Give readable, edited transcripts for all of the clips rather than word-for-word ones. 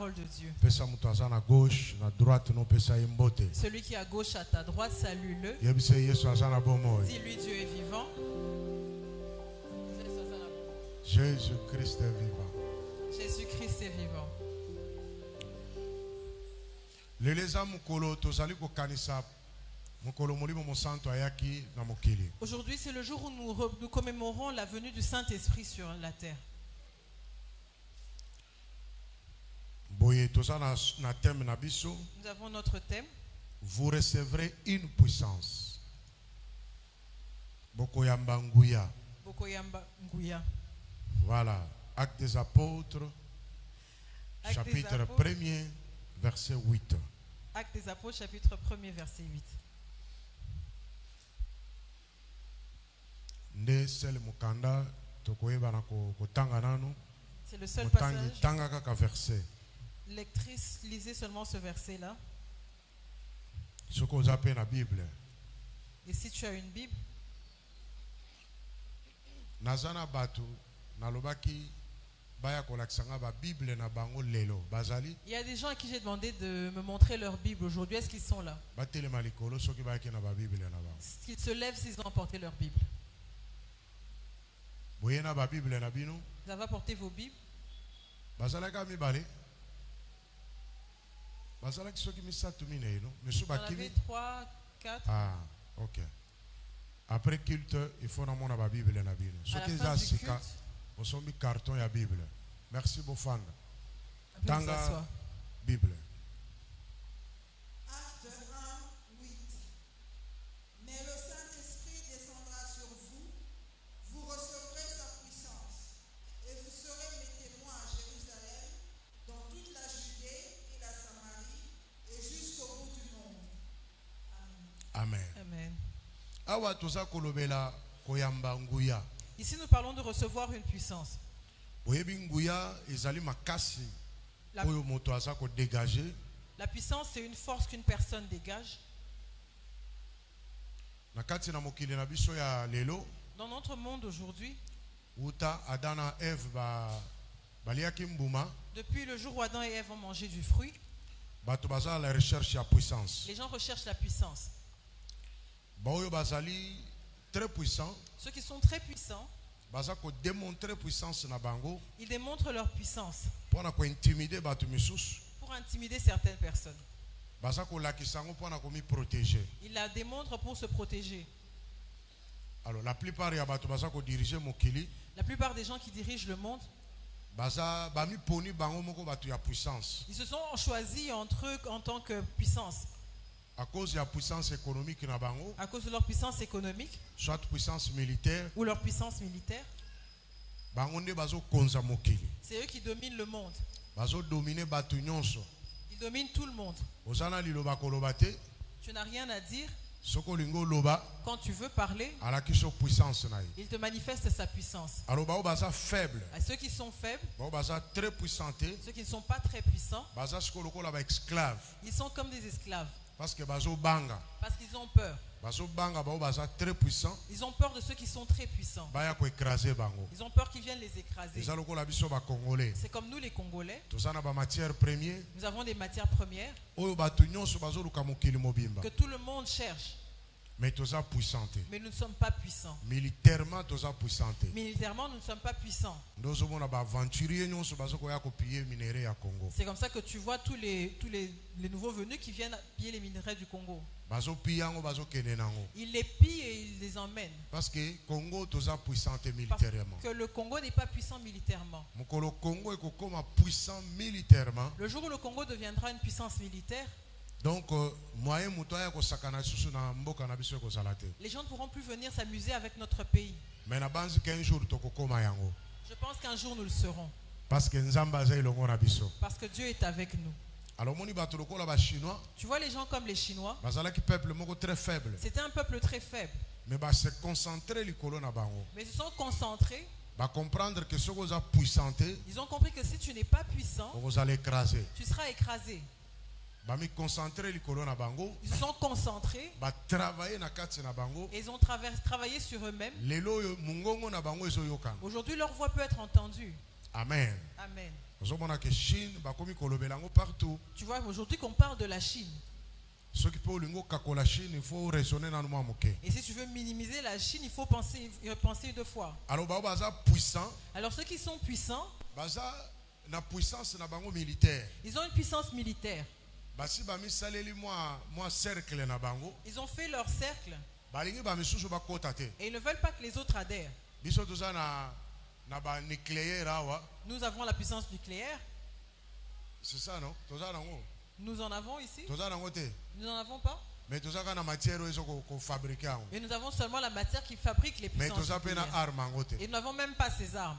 Parole de Dieu. Gauche, à droite, Celui qui est à gauche, à ta droite, salue-le. Dis-lui, Dieu est vivant. Jésus-Christ est vivant. Jésus-Christ est vivant. Aujourd'hui, c'est le jour où nous commémorons la venue du Saint-Esprit sur la terre. Nous avons notre thème. Vous recevrez une puissance. Bokoyamba Nguya. Bokoyamba Nguya. Voilà. Actes des Apôtres, chapitre 1er, verset 8. Actes des Apôtres, chapitre 1er, verset 8. C'est le seul passage. Lectrice, lisez seulement ce verset-là. Et si tu as une Bible, il y a des gens à qui j'ai demandé de me montrer leur Bible aujourd'hui. Est-ce qu'ils sont là? Qu'ils se lèvent s'ils ont apporté leur Bible. Vous avez apporté vos Bibles? Vous en avez 3, 4. Ah, ok. Après culte, il faut avoir la Bible. À la fin du culte, vous avez carton et la Bible. Merci beaucoup. Tanga Bible. Acte 1, 8. Mais le Saint-Esprit descendra sur vous, vous recevrez sa puissance, et vous serez mes témoins à Jérusalem, dans toute la Judée et la Samarie, et jusqu'au bout du monde. Amen. Amen. Amen. Ici, nous parlons de recevoir une puissance. La puissance, c'est une force qu'une personne dégage. Dans notre monde aujourd'hui, depuis le jour où Adam et Ève ont mangé du fruit, les gens recherchent la puissance. Très puissants. Ceux qui sont très puissants, ils démontrent leur puissance pour intimider certaines personnes. Ils la démontrent pour se protéger. Alors, la plupart des gens qui dirigent le monde, ils se sont choisis entre eux en tant que puissance. À cause de la puissance économique, à cause de leur puissance économique, soit puissance militaire, ou leur puissance militaire, c'est eux qui dominent le monde. Ils dominent tout le monde. Tu n'as rien à dire. Quand tu veux parler, il te manifeste sa puissance. À ceux qui sont faibles, ceux qui ne sont pas très puissants, ils sont comme des esclaves. Parce qu'ils ont peur. Ils ont peur de ceux qui sont très puissants. Ils ont peur qu'ils viennent les écraser. C'est comme nous les Congolais. Nous avons des matières premières que tout le monde cherche. Mais nous ne sommes pas puissants. Militairement, nous ne sommes pas puissants. C'est comme ça que tu vois tous les nouveaux venus qui viennent piller les minerais du Congo. Ils les pillent et ils les emmènent. Parce que le Congo n'est pas puissant militairement. Le jour où le Congo deviendra une puissance militaire, donc, les gens ne pourront plus venir s'amuser avec notre pays. Je pense qu'un jour nous le serons. Parce que Dieu est avec nous. Tu vois les gens comme les Chinois. C'était un peuple très faible. Mais ils se sont concentrés. Comprendre que ils ont compris que si tu n'es pas puissant, tu seras écrasé. Ils se sont concentrés et ils ont travaillé sur eux-mêmes. Aujourd'hui, leur voix peut être entendue. Amen. Amen. Tu vois aujourd'hui qu'on parle de la Chine. Et si tu veux minimiser la Chine, il faut penser deux fois. Alors ceux qui sont puissants, ils ont une puissance militaire. Ils ont fait leur cercle. Et ils ne veulent pas que les autres adhèrent. Nous avons la puissance nucléaire. C'est ça, non? Nous en avons ici. Nous n'en avons pas. Et nous avons seulement la matière qui fabrique les puissances nucléaires. Et nous n'avons même pas ces armes.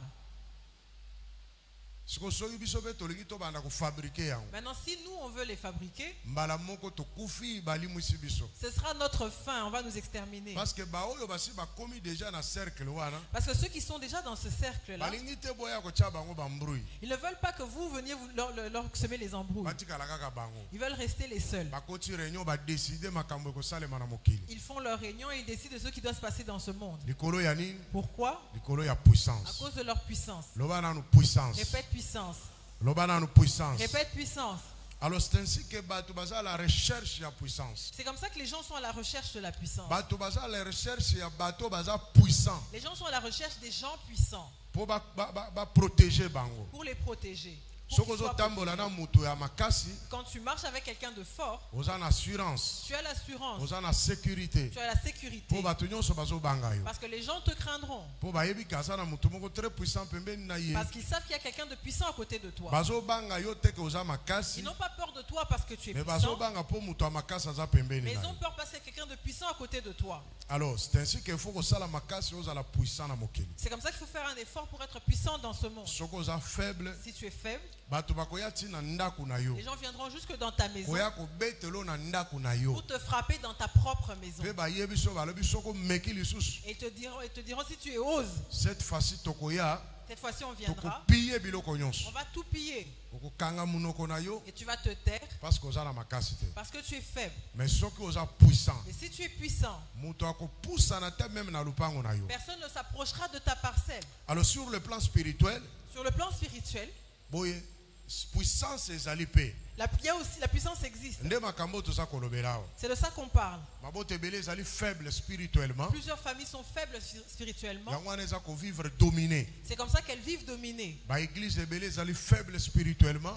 Maintenant, si nous on veut les fabriquer, ce sera notre fin, on va nous exterminer. Parce que ceux qui sont déjà dans ce cercle-là, ils ne veulent pas que vous veniez leur semer les embrouilles. Ils veulent rester les seuls. Ils font leur réunion et ils décident de ce qui doit se passer dans ce monde. Pourquoi? À cause de leur puissance. Répète puissance. Répète puissance. Alors c'est ainsi que la recherche de la puissance. C'est comme ça que les gens sont à la recherche de la puissance. Les gens sont à la recherche des gens puissants. Pour protéger. Pour les protéger. Quand tu marches avec quelqu'un de fort, tu as l'assurance, tu as la sécurité. Parce que les gens te craindront. Parce qu'ils savent qu'il y a quelqu'un de puissant à côté de toi. Ils n'ont pas peur de toi parce que tu es puissant, mais ils ont peur parce qu'il y a quelqu'un de puissant à côté de toi. Alors c'est ainsi qu'il faut que la puissance. C'est comme ça qu'il faut faire un effort pour être puissant dans ce monde. Si tu es faible, les gens viendront jusque dans ta maison pour te frapper dans ta propre maison. Et ils te diront si tu oses, cette fois-ci on viendra, on va tout piller. Et tu vas te taire parce que tu es faible. Mais si tu es puissant, personne ne s'approchera de ta parcelle. Alors sur le plan spirituel, puissance est alipée. La puissance existe. C'est de ça qu'on parle. Plusieurs familles sont faibles spirituellement. C'est comme ça qu'elles vivent dominées.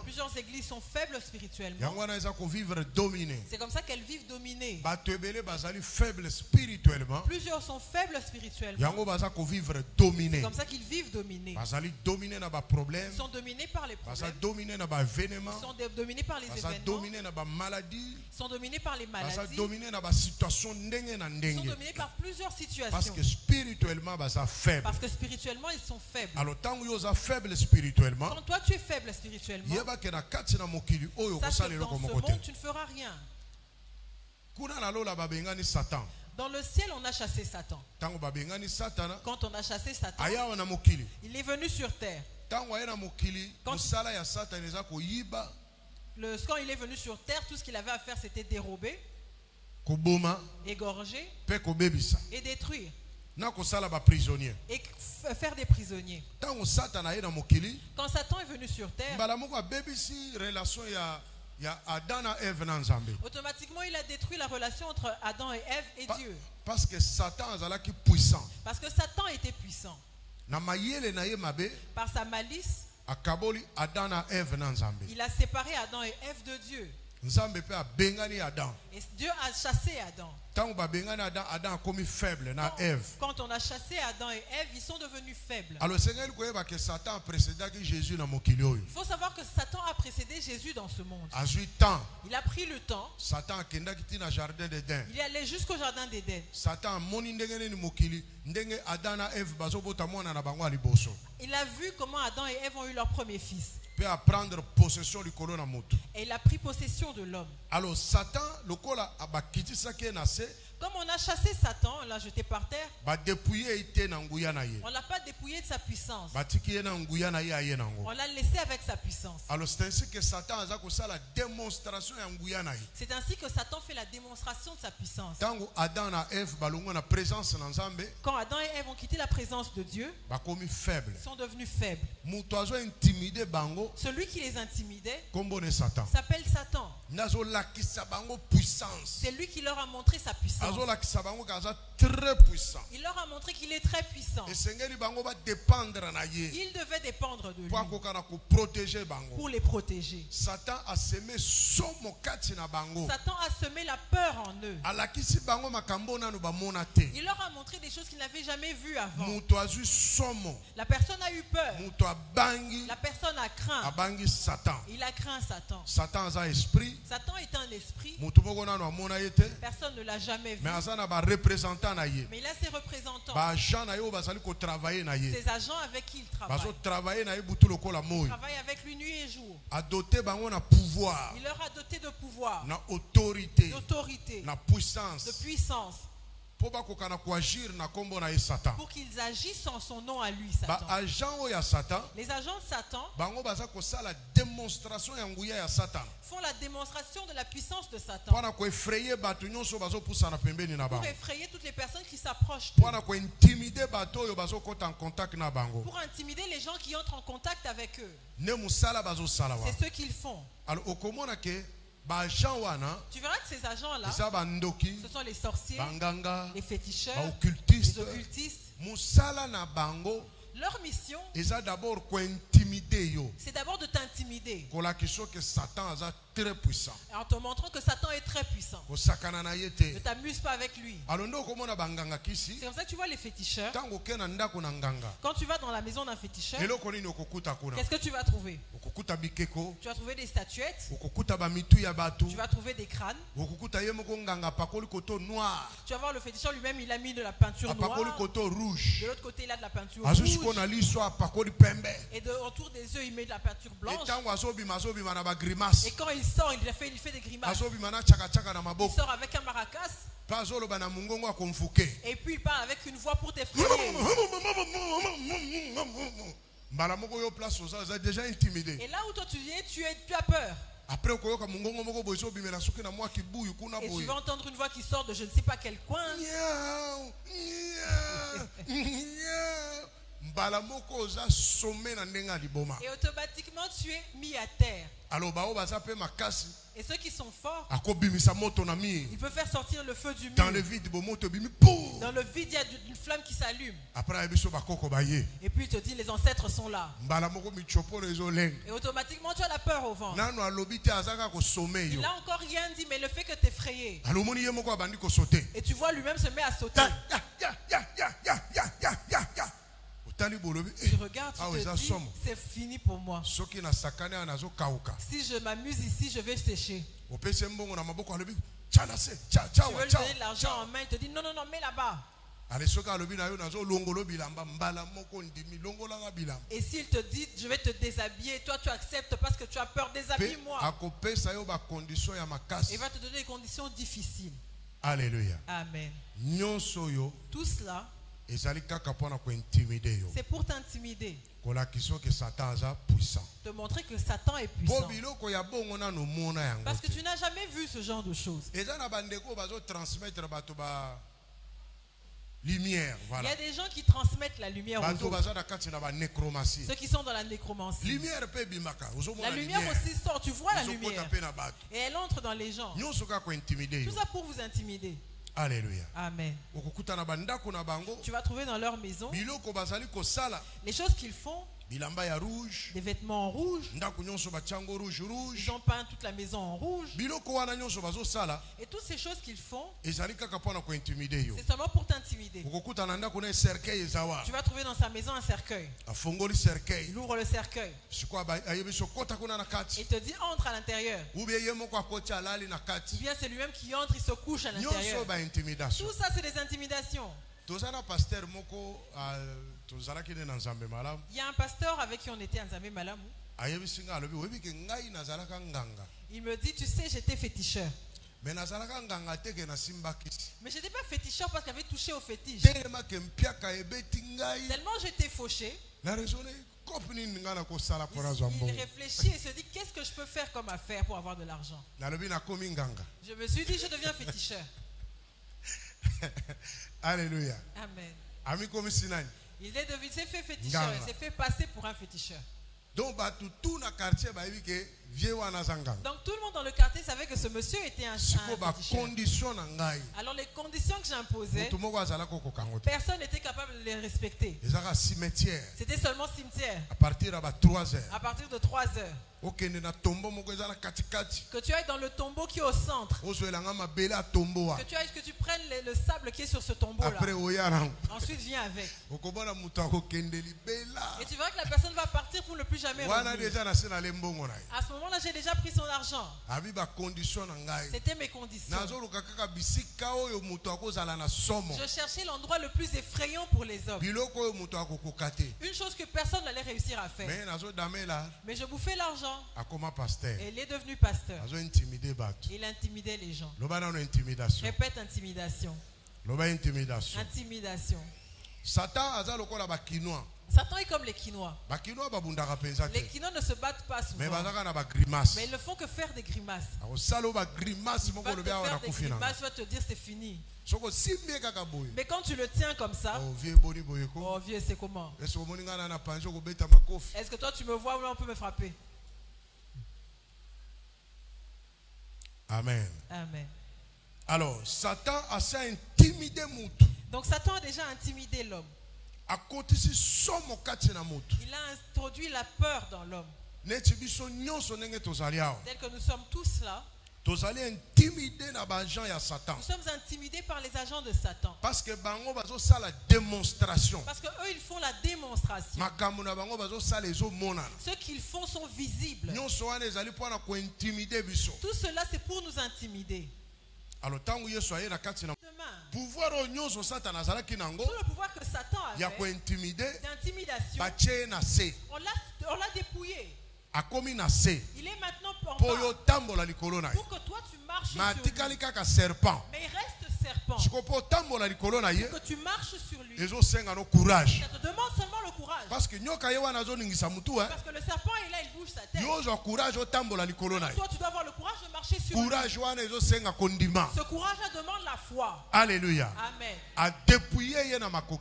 Plusieurs églises sont faibles spirituellement. C'est comme ça qu'elles vivent dominées. Plusieurs sont faibles spirituellement. C'est comme ça qu'ils vivent dominés. Ils sont dominés par les problèmes. Ils sont dominés par les événements. Ils sont dominés par les maladies. Ils sont dominés par plusieurs situations. Parce que spirituellement ils sont faibles. Alors quand toi tu es faible spirituellement, sache que dans ce monde tu ne feras rien. Dans le ciel, on a chassé Satan. Quand on a chassé Satan, il est venu sur terre. Quand il est venu sur terre, tout ce qu'il avait à faire, c'était dérober, égorger et détruire. Et faire des prisonniers. Quand Satan est venu sur terre, automatiquement il a détruit la relation entre Adam et Ève et Dieu. Parce que Satan était puissant. Par sa malice, il a séparé Adam et Ève de Dieu. Et Dieu a chassé Adam. Quand on a chassé Adam et Ève, ils sont devenus faibles. Il faut savoir que Satan a précédé Jésus dans ce monde. Il a pris le temps. Il est allé jusqu'au jardin d'Éden. Il a vu comment Adam et Ève ont eu leur premier fils. Et il a pris possession de l'homme. Alors Satan, quand Comme on a chassé Satan, on l'a jeté par terre. On ne l'a pas dépouillé de sa puissance. On l'a laissé avec sa puissance. Alors c'est ainsi que Satan a la démonstration. C'est ainsi que Satan fait la démonstration de sa puissance. Quand Adam et Ève ont quitté la présence de Dieu, ils sont devenus faibles. Celui qui les intimidait s'appelle Satan. C'est lui qui leur a montré sa puissance. Il leur a montré qu'il est très puissant. Il devait dépendre de lui pour les protéger. Satan a semé la peur en eux. Il leur a montré des choses qu'ils n'avaient jamais vues avant. La personne a eu peur. La personne a craint. Il a craint Satan. Satan est un esprit. Personne ne l'a jamais vu. Mais il a ses représentants. Ses agents avec qui il travaille. Il travaille avec lui nuit et jour. Il leur a doté de pouvoir, d'autorité, de puissance. Pour qu'ils agissent en son nom à lui, Satan. Les agents de Satan font la démonstration de la puissance de Satan pour effrayer toutes les personnes qui s'approchent d'eux, pour intimider les gens qui entrent en contact avec eux. C'est ce qu'ils font. Tu verras que ces agents-là, ce sont les sorciers, les féticheurs, les occultistes. Leur mission, c'est d'abord de t'intimider en te montrant que Satan est très puissant. Ne t'amuse pas avec lui. C'est comme ça que tu vois les féticheurs. Quand tu vas dans la maison d'un féticheur, qu'est-ce que tu vas trouver? Tu vas trouver des statuettes. Tu vas trouver des crânes. Tu vas voir le féticheur lui-même, il a mis de la peinture noire. De l'autre côté, il a de la peinture rouge. Et autour des yeux, il met de la peinture blanche. Et quand il sort, il fait des grimaces. Il sort avec un maracas. Et puis il parle avec une voix pour t'effrayer. Et là où toi tu es, tu as peur. Et tu vas entendre une voix qui sort de je ne sais pas quel coin. Et automatiquement tu es mis à terre. Et ceux qui sont forts, ils peuvent faire sortir le feu du mur. Dans le vide, il y a une flamme qui s'allume. Et puis il te dit les ancêtres sont là. Et automatiquement tu as la peur au ventre. Il n'a encore rien dit, mais le fait que tu es effrayé. Et tu vois lui-même se met à sauter. Tu regardes, tu te dis, c'est fini pour moi. Si je m'amuse ici, je vais sécher. Tu veux lui donner de l'argent en main, il te dit non, mets là-bas. Et s'il te dit, je vais te déshabiller, toi tu acceptes parce que tu as peur, déshabille-moi. Il va te donner des conditions difficiles. Alléluia. Amen. Tout cela, c'est pour t'intimider. Te montrer que Satan est puissant. Parce que tu n'as jamais vu ce genre de choses. Il y a des gens qui transmettent la lumière aux autres. Ceux qui sont dans la nécromancie. La lumière aussi sort. Tu vois la lumière. Et elle entre dans les gens. Tout ça pour vous intimider. Alléluia. Amen. Tu vas trouver dans leur maison les choses qu'ils font. Des vêtements en rouge. Ils ont peint toute la maison en rouge. Et toutes ces choses qu'ils font, c'est seulement pour t'intimider. Tu vas trouver dans sa maison un cercueil. Il ouvre le cercueil. Il te dit entre à l'intérieur. Ou bien c'est lui-même qui entre, il se couche à l'intérieur. Tout ça c'est des intimidations. Il y a un pasteur avec qui on était à Nzambe Malamu. Il me dit, tu sais, j'étais féticheur. Mais je n'étais pas féticheur parce qu'il avait touché au fétiche. Tellement j'étais fauché. Il réfléchit et se dit qu'est-ce que je peux faire comme affaire pour avoir de l'argent. Je me suis dit je deviens féticheur. Alléluia. Amen. Il s'est fait féticheur, il s'est fait passer pour un féticheur. Donc tout le quartier donc tout le monde dans le quartier savait que ce monsieur était un féticheur. Alors les conditions que j'imposais, personne n'était capable de les respecter. C'était seulement cimetière. À partir de 3 heures. À partir de 3 heures. Que tu ailles dans le tombeau qui est au centre. Que tu prennes le sable qui est sur ce tombeau-là. Ensuite, viens avec. Et tu verras que la personne va partir pour ne plus jamais revenir. À ce moment-là, j'ai déjà pris son argent. C'était mes conditions. Je cherchais l'endroit le plus effrayant pour les hommes. Une chose que personne n'allait réussir à faire. Mais je bouffais l'argent. Et il est devenu pasteur. Il intimidait les gens. Répète intimidation. Intimidation. Satan est comme les Quinois. Les Quinois ne se battent pas souvent. Mais ils ne font que faire des grimaces. Il va te faire des grimaces, va te dire c'est fini. Mais quand tu le tiens comme ça, oh vieux, c'est comment? Est-ce que toi tu me vois ou on peut me frapper? Amen. Amen. Alors, Satan a intimidé Moutou. Donc Satan a déjà intimidé l'homme. Il a introduit la peur dans l'homme. Tel que nous sommes tous là. Nous sommes intimidés par les agents de Satan. Parce que eux ils font la démonstration. Ce qu'ils font sont visibles. Tout cela c'est pour nous intimider. Alors, tout le pouvoir que Satan a d'intimidation, on l'a dépouillé. Il est maintenant pour que toi tu marches sur lui. Mais il reste serpent. Pour que tu marches sur lui. Ça te demande seulement le courage. Parce que le serpent est là, il bouge sa tête. Toi tu dois avoir le courage de marcher sur lui. Ce courage demande la foi. Alléluia. Amen.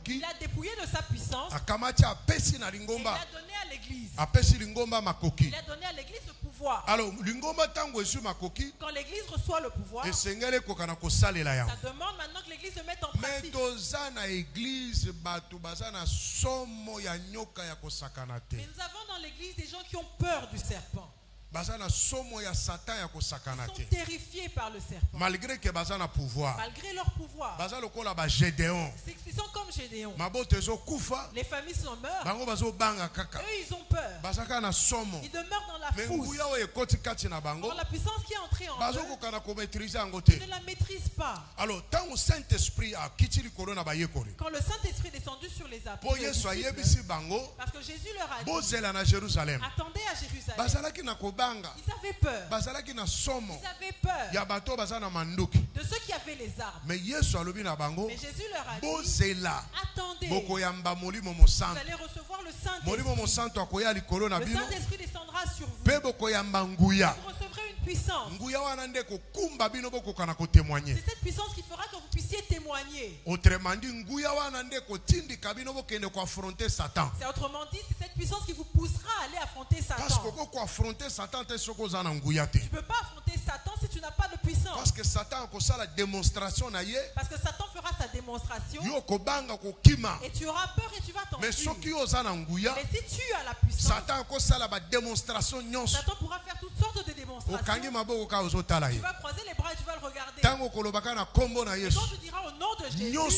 Il a dépouillé de sa puissance. Il a donné à l'église. Il a donné à l'église le pouvoir. Alors, quand l'église reçoit le pouvoir, ça demande maintenant que l'église se mette en pratique. Mais nous avons dans l'église des gens qui ont peur du serpent. Ils sont terrifiés par le serpent. Malgré pouvoir. Malgré leur pouvoir. Ils sont comme Gédéon. Les familles sont meurent. Eux ils ont peur. Ils demeurent dans la frousse. Quand la puissance qui est entrée en eux, ils ne la maîtrisent pas. Alors, quand le Saint-Esprit est descendu sur les apôtres, parce que Jésus leur a dit, attendez à Jérusalem. Ils avaient peur. Ils avaient peur de ceux qui avaient les armes. Mais Jésus leur a dit, attendez, vous allez recevoir le Saint-Esprit. Le Saint-Esprit descendra sur vous. Vous recevrez une puissance. C'est cette puissance qui fera que vous puissiez témoigner. Autrement dit, c'est autrement dit, c'est cette puissance qui vous poussera à aller affronter Satan. Tu ne peux pas affronter Satan si tu n'as pas de puissance. Parce que Satan fera sa démonstration. Et tu auras peur et tu vas t'enfuir. Mais si tu as la puissance, Satan pourra faire toutes sortes de démonstrations. Tu vas croiser les bras et tu vas le regarder. Et quand tu diras au nom de Jésus, tout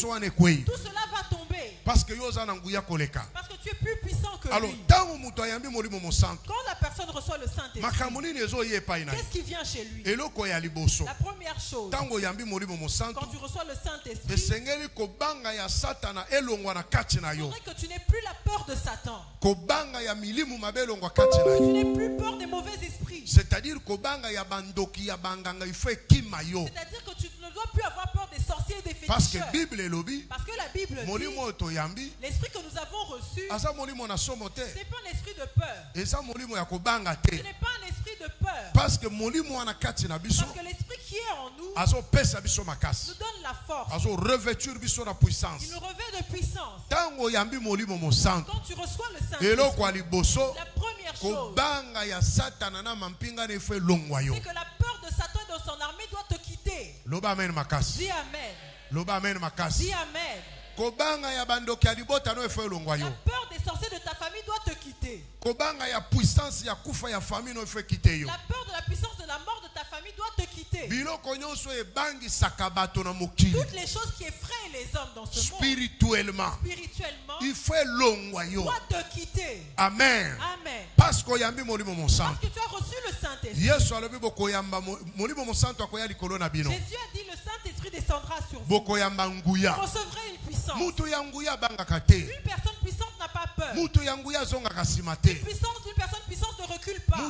cela va tomber. Parce que tu es plus puissant que lui. Quand la personne reçoit le Saint-Esprit, qu'est-ce qui vient chez lui? La première chose, quand tu reçois le Saint-Esprit, il faudrait que tu n'aies plus la peur de Satan. Tu n'aies plus peur des mauvais esprits. C'est-à-dire que tu ne dois plus avoir peur des sorciers et des féticheurs. Parce que la Bible dit, l'esprit que nous avons reçu, ce n'est pas un esprit de peur. Ce n'est pas un esprit de peur. Parce que l'esprit qui est en nous nous donne la force. Il nous revêt de puissance. Quand tu reçois le Saint-Esprit, la première chose, c'est que la peur de Satan dans son armée doit te quitter. Dis Amen. Dis Amen. La peur des sorciers de ta famille doit te quitter. La peur de la puissance de la mort de ta famille doit te quitter. Toutes les choses qui effraient les hommes dans ce monde, spirituellement, doit te quitter. Amen. Amen. Parce que tu as reçu le Saint-Esprit. Jésus a dit le Saint-Esprit descendra sur vous. Vous recevrez une puissance. Une personne puissante n'a pas peur. Une personne puissante ne recule pas. Une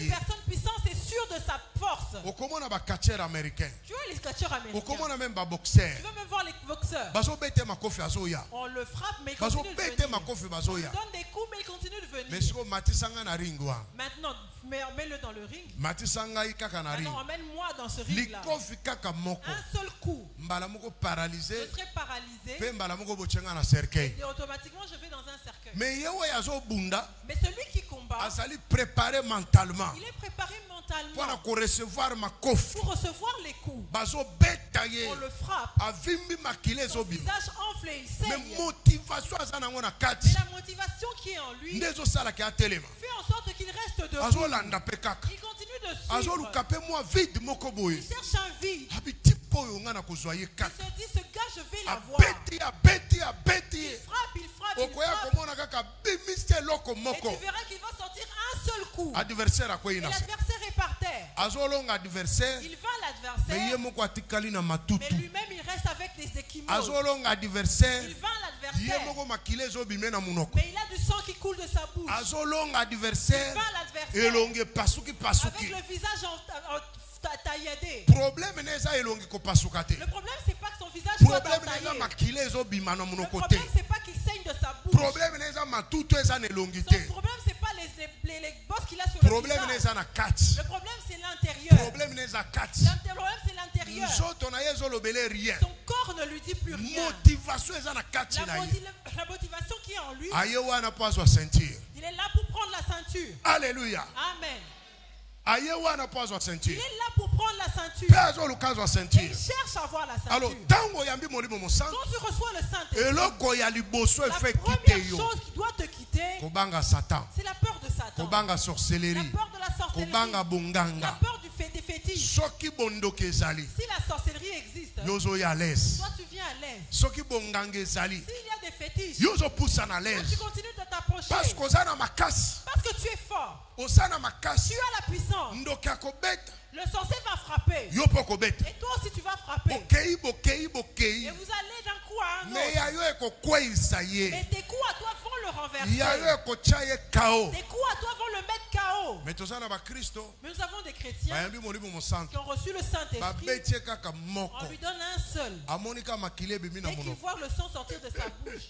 personne puissante est sûre de sa force. Tu vois les catcheurs américains. Tu veux même voir les boxeurs. On le frappe mais il continue de venir. On donne des coups mais il continue de venir. Maintenant, mets-le dans le ring. Maintenant, emmène-moi dans ce ring-là. Un seul coup. Je serai paralysé. Et automatiquement, je vais dans un cercueil. Mais celui qui combat, il est préparé mentalement. Pour recevoir les coups. On le frappe. Son visage enfle et il saigne. Mais la motivation qui est en lui fait en sorte qu'il reste debout. Il continue de suivre. Il cherche un vide. Il se dit, ce gars, je vais l'avoir. Il frappe. Et tu verras qu'il va sortir un seul coup. Et l'adversaire est par terre. Il va l'adversaire. Mais lui-même, il reste avec les équimaux. Il va l'adversaire. Mais il a du sang qui coule de sa bouche. Il va l'adversaire. Avec le visage tailladé. Le problème, c'est pas que son visage soit taillé. Le problème, c'est pas qu'il saigne de sa bouche. Son problème, c'est pas les bosses qu'il a sur le visage. Le problème, c'est l'intérieur. Le problème, c'est l'intérieur. Son corps ne lui dit plus rien. La motivation qui est en lui, il est là pour prendre la ceinture. Alléluia. Amen. Il est là pour prendre la ceinture. Il cherche à avoir la ceinture. Alors, quand tu reçois le Saint-Esprit, la première chose qui doit te quitter, c'est la peur de Satan. La peur de la sorcellerie. La peur des fétiches. Si la sorcellerie existe, toi tu viens à l'aise. S'il y a des fétiches, tu continues de t'approcher. Parce que tu es fort. Tu as la puissance. Le sorcier va frapper. Et toi aussi tu vas frapper. Et vous allez d'un coup à un autre. Mais tes coups à toi vont le renverser. Tes coups à toi vont le mettre KO. Mais nous avons des chrétiens qui ont reçu le Saint-Esprit. On lui donne un seul. Dès qu'il voit le sang sortir de sa bouche.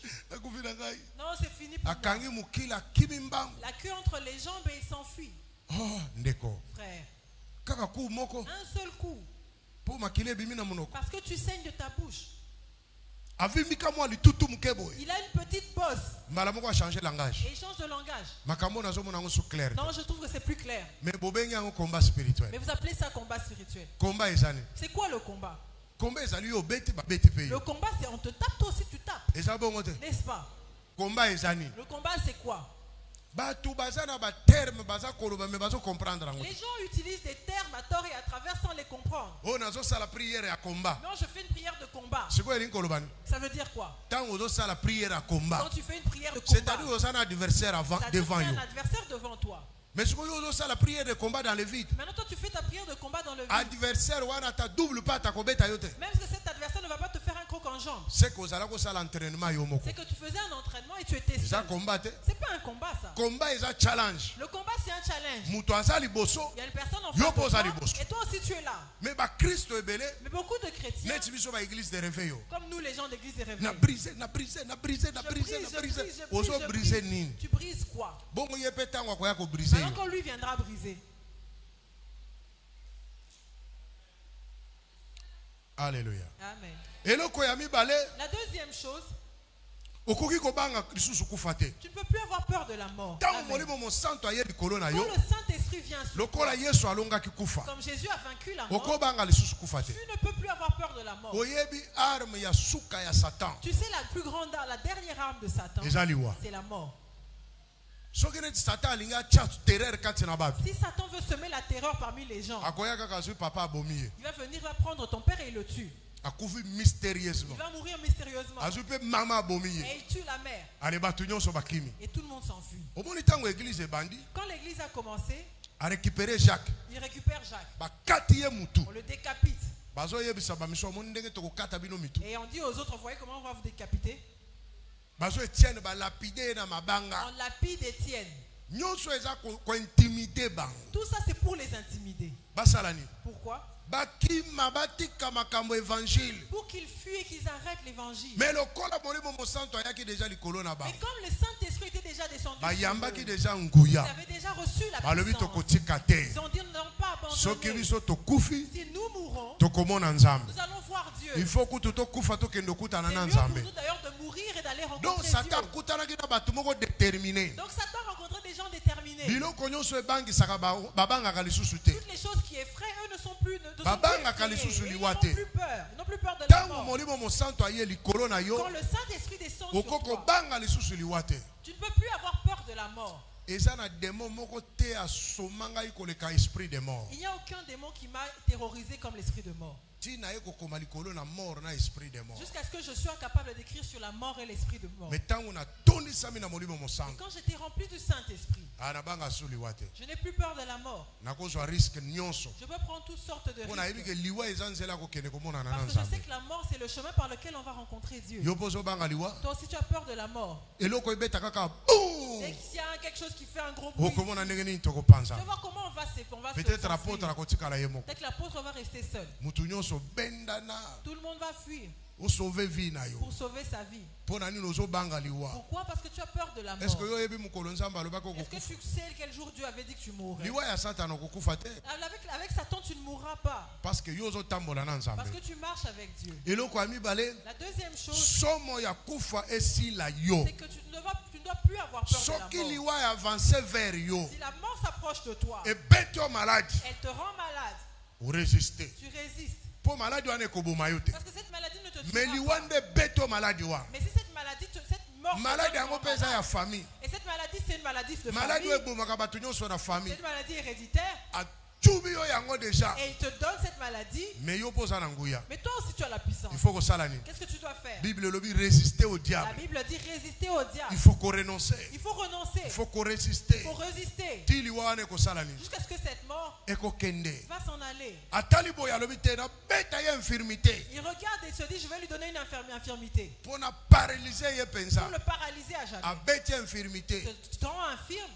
Non, c'est fini pour moi. La queue entre les jambes et il s'enfuit. Frère. Un seul coup. Parce que tu saignes de ta bouche. Il a une petite bosse. Et il change de langage. Non, je trouve que c'est plus clair. Mais vous appelez ça combat spirituel. C'est quoi le combat? Le combat, c'est on te tape, toi aussi tu tapes. N'est-ce pas? Le combat, c'est quoi? Les gens utilisent des termes à tort et à travers sans les comprendre. Non, je fais une prière de combat. Ça veut dire quoi? Quand tu fais une prière de combat, c'est-à-dire un adversaire devant toi. Mais ce que la prière de combat dans le vide. Maintenant toi tu fais ta prière de combat dans le vide. Adversaire wana ta double pas ta kobeta yote. Même si cet adversaire ne va pas te faire un croc en jambe. C'est que l'entraînement yo moko. C'est que tu faisais un entraînement et tu étais seul. C'est pas un combat ça. Combat est un challenge. Le combat c'est un challenge. Muto azali bosso. Il y a une personne en face de toi et toi aussi tu es là. Mais Christ est belé. Mais beaucoup de chrétiens. Net biso ba église de réveil. Comme nous les gens d'église de réveil. Na briser. Ozo briser nini? Tu brises quoi? Bongo yepeta ngwa koya ko briser. Quand lui viendra briser. Alléluia. Amen. La deuxième chose, tu ne peux plus avoir peur de la mort. Quand le Saint-Esprit vient sur toi, comme Jésus a vaincu la mort, tu ne peux plus avoir peur de la mort. Tu sais la plus grande, la dernière arme de Satan, c'est la mort. Si Satan veut semer la terreur parmi les gens, il va venir là prendre ton père et il le tue. Il va mourir mystérieusement. Et il tue la mère. Et tout le monde s'enfuit. Quand l'église a commencé, il récupère Jacques. On le décapite. Et on dit aux autres, voyez comment on va vous décapiter? On lapide Étienne. Tout ça c'est pour les intimider. Pourquoi? Pour qu'ils fuient et qu'ils arrêtent l'évangile. Mais comme le Saint-Esprit était déjà descendu, ils avaient déjà reçu la puissance. Ils ont dit non pas abandonner. Si nous mourrons, nous allons voir Dieu. C'est mieux pour nous d'ailleurs de mourir et d'aller rencontrer Dieu. Donc Satan rencontrait des gens déterminés. Toutes les choses qui effraient, eux ne sont plus effrayés. Ils n'ont plus peur de la mort. Quand le Saint-Esprit descend sur toi, tu ne peux plus avoir peur de la mort. Il n'y a aucun démon qui m'a terrorisé comme l'esprit de mort. Jusqu'à ce que je sois capable d'écrire sur la mort et l'esprit de mort. Et quand j'étais rempli du Saint-Esprit, je n'ai plus peur de la mort. Je peux prendre toutes sortes de risques. Parce que je sais que la mort c'est le chemin par lequel on va rencontrer Dieu. Toi aussi tu as peur de la mort. Dès qu'il y a quelque chose qui fait un gros bruit, je vais voir comment on va se peut-être l'apôtre va rester seul. Tout le monde va fuir pour sauver sa vie. Pourquoi? Parce que tu as peur de la mort. Est-ce que tu sais quel jour Dieu avait dit que tu mourrais? Avec Satan tu ne mourras pas. Parce que tu marches avec Dieu. La deuxième chose, c'est que tu ne dois plus avoir peur de la mort. Si la mort s'approche de toi, elle te rend malade. Tu résistes. Parce que cette maladie ne te tuera pas. Mais si cette maladie, cette mort, et cette maladie c'est une maladie de famille. Cette maladie héréditaire. Et il te donne cette maladie. Mais toi aussi tu as la puissance. Qu'est-ce que tu dois faire? La Bible dit résister au diable. Il faut renoncer. Il faut résister. Jusqu'à ce que cette mort va s'en aller. Il regarde et se dit je vais lui donner une infirmité. Pour le paralyser à jamais. Tu te rends infirme.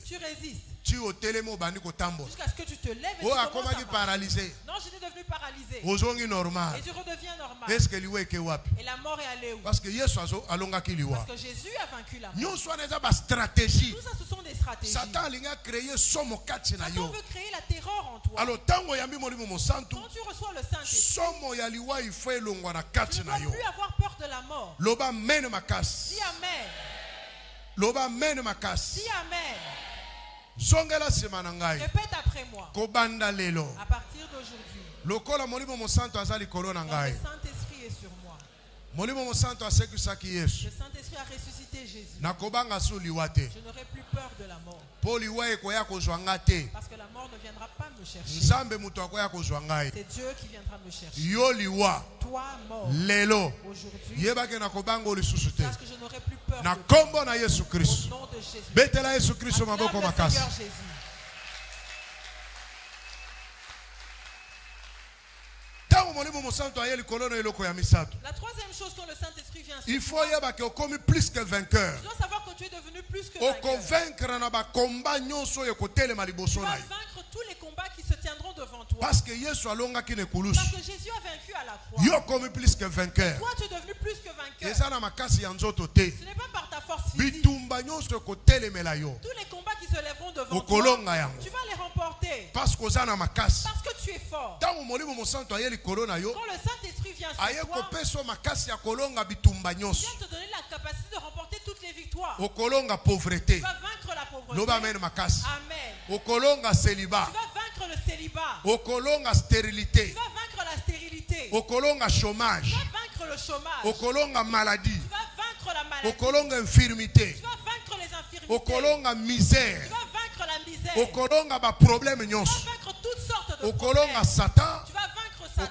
Tu résistes. Jusqu'à ce que tu te lèves et tu commences à paralyser. Non, j'étais devenu paralysé. Et tu redeviens normal. Et la mort est allée où? Parce que Jésus a vaincu la mort. Tout ça, ce sont des stratégies. Satan veut créer la terreur en toi. Quand tu reçois le Saint-Esprit, tu ne dois plus avoir peur de la mort. Dis Amen. Dis Amen. Répète après moi. À partir d'aujourd'hui, le Saint-Esprit est sur moi. Le Saint-Esprit a ressuscité Jésus. Je n'aurai plus peur de la mort. Parce que la mort ne viendra pas me chercher. C'est Dieu qui viendra me chercher. Toi, mort, aujourd'hui, sache que je n'aurai plus peur de toi. Au nom de Jésus. Acclame le Seigneur Jésus. La troisième chose quand le Saint-Esprit vient sur il faut y plus que vainqueur. Tu dois savoir que tu es devenu plus que vainqueur. Tu vas vaincre tous les combats qui se tiendront devant toi. Parce que Jésus a vaincu à la croix. Plus que vainqueur. Toi tu es devenu plus que vainqueur. Ce n'est pas par ta force physique. Tous les combats qui se lèveront devant toi, tu vas les remporter. Parce que tu es fort. Quand le Saint-Esprit vient sur toi, il vient te donner la capacité de remporter toutes les victoires. Tu vas vaincre la pauvreté. Amen. Tu vas vaincre le célibat. Tu vas vaincre la stérilité. Tu vas chômage. vaincre le chômage. Maladie. Tu vas vaincre la maladie. Infirmité. Tu vas vaincre les infirmités. Misère. Tu vas vaincre la misère. Tu vas vaincre toutes sortes de problèmes. Satan. Tu vas vaincre Satan.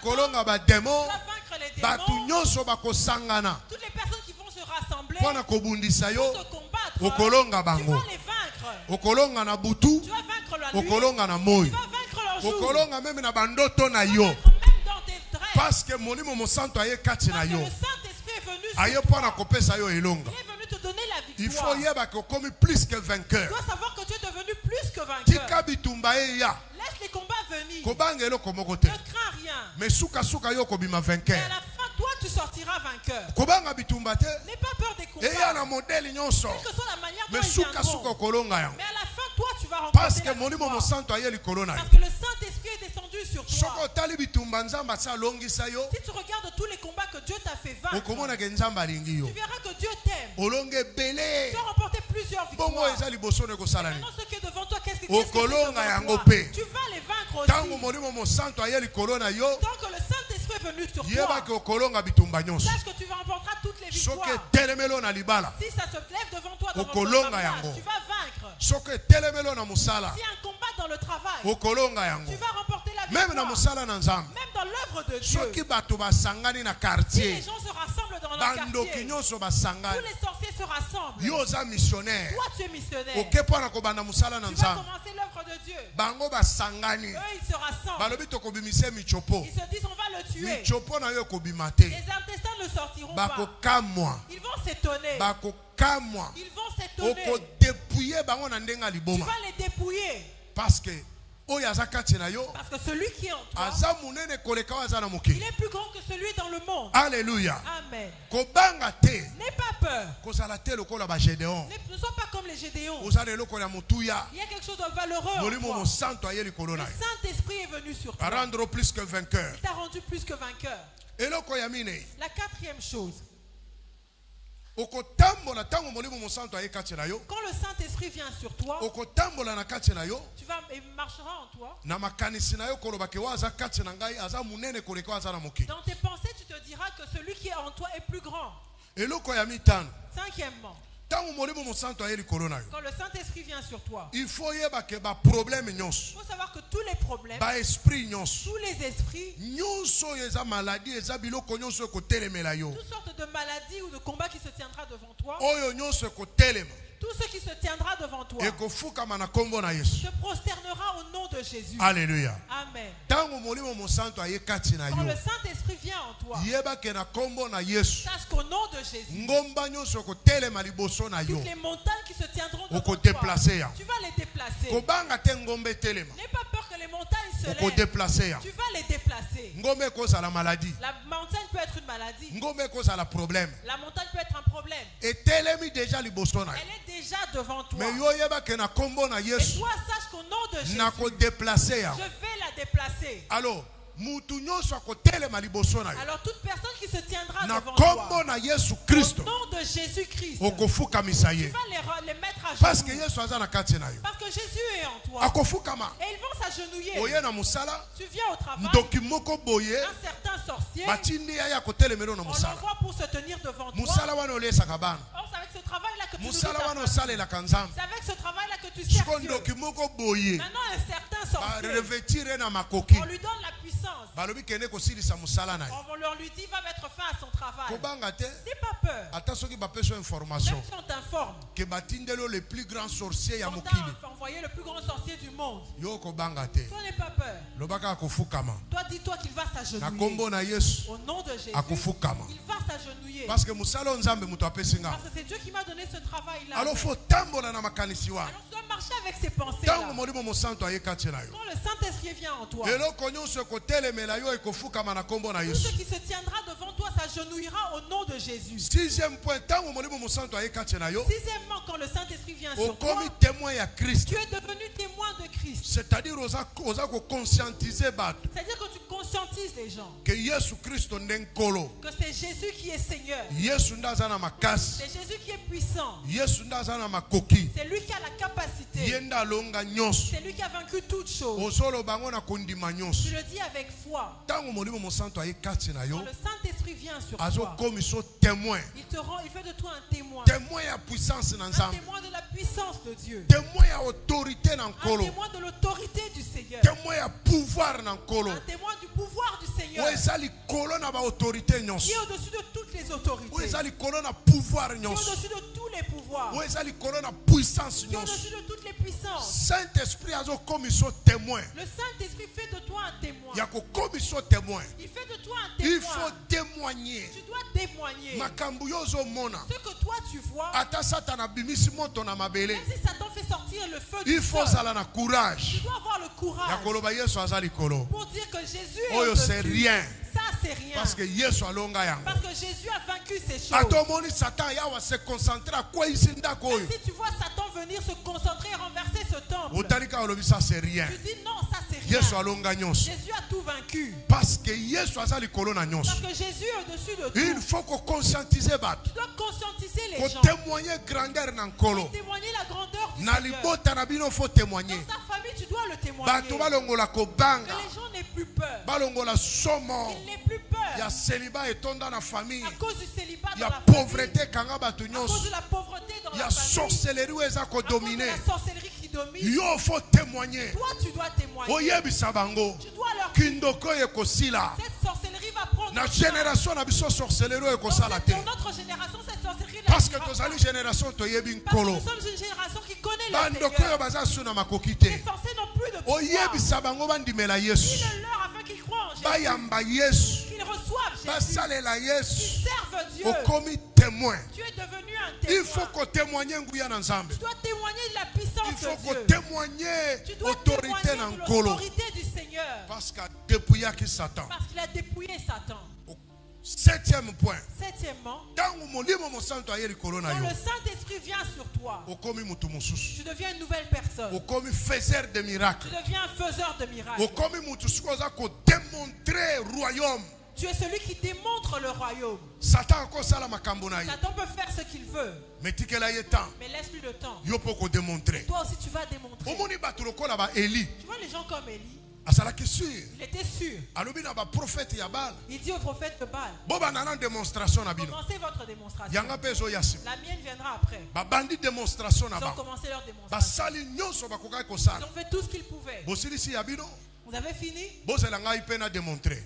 Tu vas vaincre les démons. Toutes les personnes qui vont se rassembler pour te combattre, tu vas les vaincre. Tu vas vaincre la nuit. Tu vas vaincre leur jour. Tu vas vaincre même dans tes rêves. Parce que le Saint-Esprit est venu sur toi. Il est venu te donner la victoire. Il faut plus que vainqueur. Tu dois savoir que tu es devenu plus que vainqueur. Laisse les combats venir. Ne crains rien. Mais à la fin, toi, tu sortiras vainqueur. N'aie pas peur des combats. Quelle que soit la manière dont ils viendront. Mais à la fin, toi, tu vas remporter parce que la victoire. Parce que le Saint-Esprit est descendu sur toi. Si tu regardes tous les combats que Dieu t'a fait vaincre, tu verras que Dieu t'aime. Tu as remporté plusieurs victoires. Maintenant, ce qui est devant toi, qu'est-ce que tu vas les vaincre aussi. Tant que le Saint-Esprit est venu sur toi, sache que tu vas remporter toutes les victoires. Si ça se lève devant toi dans ton mariage, tu vas vaincre. Si un combat dans le travail, tu vas remporter la victoire. Même dans l'œuvre de Dieu. Si les gens se rassemblent dans leur quartier, tous les sorciers se rassemblent. Toi tu es missionnaire. Tu vas commencer l'œuvre de Dieu. Eux ils se rassemblent. Ils se disent on va le tuer. Les intestins ne sortiront pas. Ils vont s'étonner. Ils vont s'étonner. Tu vas les dépouiller. Parce que celui qui est en toi, il est plus grand que celui dans le monde. Alléluia. Amen. N'aie pas peur. Ne sois pas comme les Gédéons. Il y a quelque chose de valeureux en toi. Le Saint-Esprit est venu sur toi. Rendre plus que vainqueur. Il t'a rendu plus que vainqueur. La quatrième chose. Quand le Saint-Esprit vient sur toi, tu vas et marchera en toi. Dans tes pensées, tu te diras que celui qui est en toi est plus grand. Cinquièmement, quand le Saint-Esprit vient sur toi, il faut savoir que tous les problèmes, tous les esprits, toutes sortes de maladies ou de combats qui se tiendra devant toi, tout ce qui se tiendra devant toi se prosternera au nom de Jésus. Alléluia. Amen. Quand le Saint-Esprit vient en toi, sache qu'au nom de Jésus, toutes les montagnes qui se tiendront devant toi, tu vas les déplacer. N'aie pas peur que les montagnes se lèvent. Tu vas les déplacer. La montagne peut être une maladie. La montagne peut être un problème. Elle est déjà devant toi. Et toi, sache qu'au nom de Jésus, je vais la déplacer. Alors toute personne qui se tiendra devant toi, au nom de Jésus-Christ, tu vas les mettre à genoux. Parce que Jésus est en toi. Et ils vont s'agenouiller. Tu viens au travail, un certain sorcier, on l'envoie pour se tenir devant toi. C'est avec ce travail-là que tu nous dis. C'est avec ce travail-là que tu sers Dieu. Maintenant, un certain sorcier, on lui donne la puissance. On leur lui dit, va mettre fin à son travail. N'aie pas peur. Même si on t'informe que le plus grand sorcier on t'a envoyé le plus grand sorcier du monde, toi n'aie pas peur. Toi dis-toi qu'il va s'agenouiller. Au nom de Jésus, il va s'agenouiller. Parce que c'est Dieu qui m'a donné ce travail-là. Alors on doit marcher avec ses pensées-là. Quand le Saint-Esprit vient en toi, tout ce qui se tiendra devant toi s'agenouillera au nom de Jésus. Sixièmement, quand le Saint-Esprit vient sur toi, tu es devenu témoin de Christ. C'est-à-dire que tu conscientises les gens que c'est Jésus qui est Seigneur. C'est Jésus qui est puissant. C'est lui qui a la capacité. C'est lui qui a vaincu toutes choses. Tu le dis avec foi. Quand le Saint-Esprit vient sur toi, il fait de toi un témoin. Un témoin de la puissance de Dieu. Un témoin de l'autorité du Seigneur. Un témoin du pouvoir du Seigneur. Qui est au-dessus de toutes les autorités. Qui est au-dessus de tous les pouvoirs. Qui est au-dessus de toutes les puissances. Le Saint-Esprit fait de toi un témoin. Il fait de toi un témoin. Il faut témoigner. Tu dois témoigner. Ce que toi tu vois, même si Satan fait sortir le feu du sol, tu dois avoir le courage pour dire que Jésus est au-dessus. Ça c'est rien. Parce que Jésus a vaincu ces choses. Même si tu vois Satan venir se concentrer et renverser ce temple, tu dis non, ça c'est rien. Jésus a tout vaincu. Parce que Jésus est au-dessus de tout. Il faut qu'on conscientise. Tu dois conscientiser les gens. Témoigner grandeur dans Nkolo. Témoigner la grandeur du Seigneur. Dans ta famille, tu dois le témoigner. Que les gens n'aient plus peur. Qu'ils n'aient plus peur. Il y a célibat et dans la famille. À cause du célibat il y a dans la pauvreté famille. À cause de la pauvreté dans la famille. Il y a sorcellerie qui domine. La sorcellerie qui domine. Il faut témoigner. Toi, tu dois témoigner. Tu dois leur dire. Cette sorcellerie va prendre. Dans notre génération, cette sorcellerie parce que nous sommes une génération qui connaît le Seigneur. Les sorciers n'ont plus de pouvoir. Dis-le-leur afin qu'ils croient en Jésus. Qu'ils reçoivent Jésus. Qu'ils servent Dieu. Tu es devenu un témoin. Il faut qu'on témoigne. Tu dois témoigner de la puissance de Dieu. Il faut qu'on témoigne de l'autorité du Seigneur. Parce qu'il a dépouillé Satan. Septième point. Septièmement, quand le Saint-Esprit vient sur toi, tu deviens une nouvelle personne. Tu deviens un faiseur de miracles. Tu es celui qui démontre le royaume. Satan peut faire ce qu'il veut. Mais laisse-lui le temps. Toi aussi tu vas démontrer. Tu vois les gens comme Élie. Il était sûr. Il dit au prophète de Baal, commencez votre démonstration. La mienne viendra après. Ils ont commencé leur démonstration. Ils ont fait tout ce qu'ils pouvaient. Vous avez fini?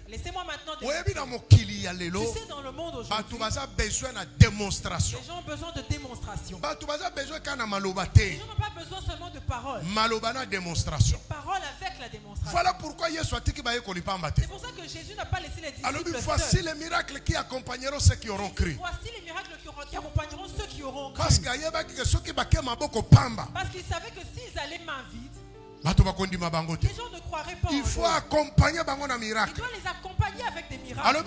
Laissez-moi maintenant démontrer. Tu sais, dans le monde aujourd'hui, les gens ont besoin de démonstration. Les gens n'ont pas besoin seulement de paroles. Paroles avec la démonstration. Voilà pourquoi c'est pour ça que Jésus n'a pas laissé les disciples voici les miracles qui accompagneront ceux qui auront cru. Voici les miracles qui accompagneront ceux qui auront cru. Parce qu'il savait que s'ils allaient main vide, les gens ne croiraient pas. Il faut accompagner les miracles. Il doit les accompagner avec des miracles. Il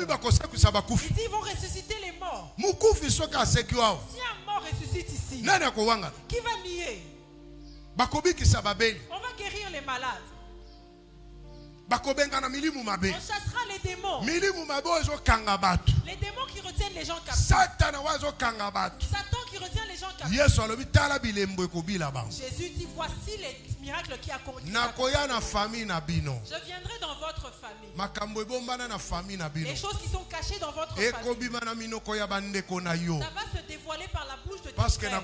dit ils vont ressusciter les morts. Si un mort ressuscite ici, qui va nier? On va guérir les malades. On chassera les démons. Les démons qui retiennent les gens captifs. Satan qui retient les gens captifs. Jésus dit voici les miracle qui a je viendrai dans votre famille. Les choses qui sont cachées dans votre famille. Ça va se dévoiler par la bouche de tes frères.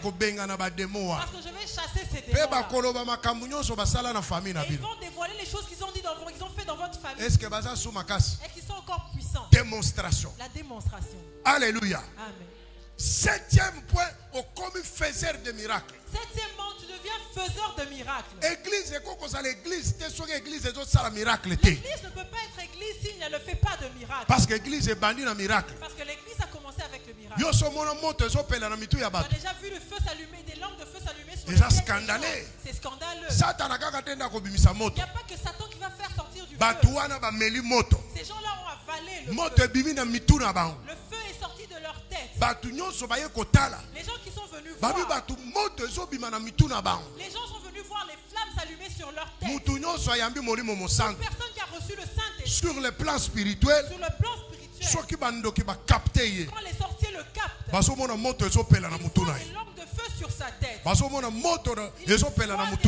Parce que je vais chasser ces démons-là. Et ils vont dévoiler les choses qu'ils ont fait dans votre famille. Et qui sont encore puissants. Démonstration. La démonstration. Alléluia. Amen. 7e point, au commis faiseur de miracles. 7e, tu deviens faiseur de miracles. L'église ne peut pas être église s'il ne fait pas de miracles. Parce que l'église est bandie dans miracle. Parce que l'église a commencé avec le miracle. Tu as déjà vu le feu s'allumer, des lampes de feu s'allumer sur les gens. C'est scandaleux. Il n'y a pas que Satan qui va faire sortir du feu. Ces gens-là ont avalé le feu. Le feu est sorti de leur tête. Les gens qui sont venus voir. Les gens sont venus voir les flammes s'allumer sur leur tête. Toute personne qui a reçu le Saint-Esprit. Sur le plan spirituel. Quand les sorciers le captent, ils voient des lampes de feu sur sa tête. Ils voient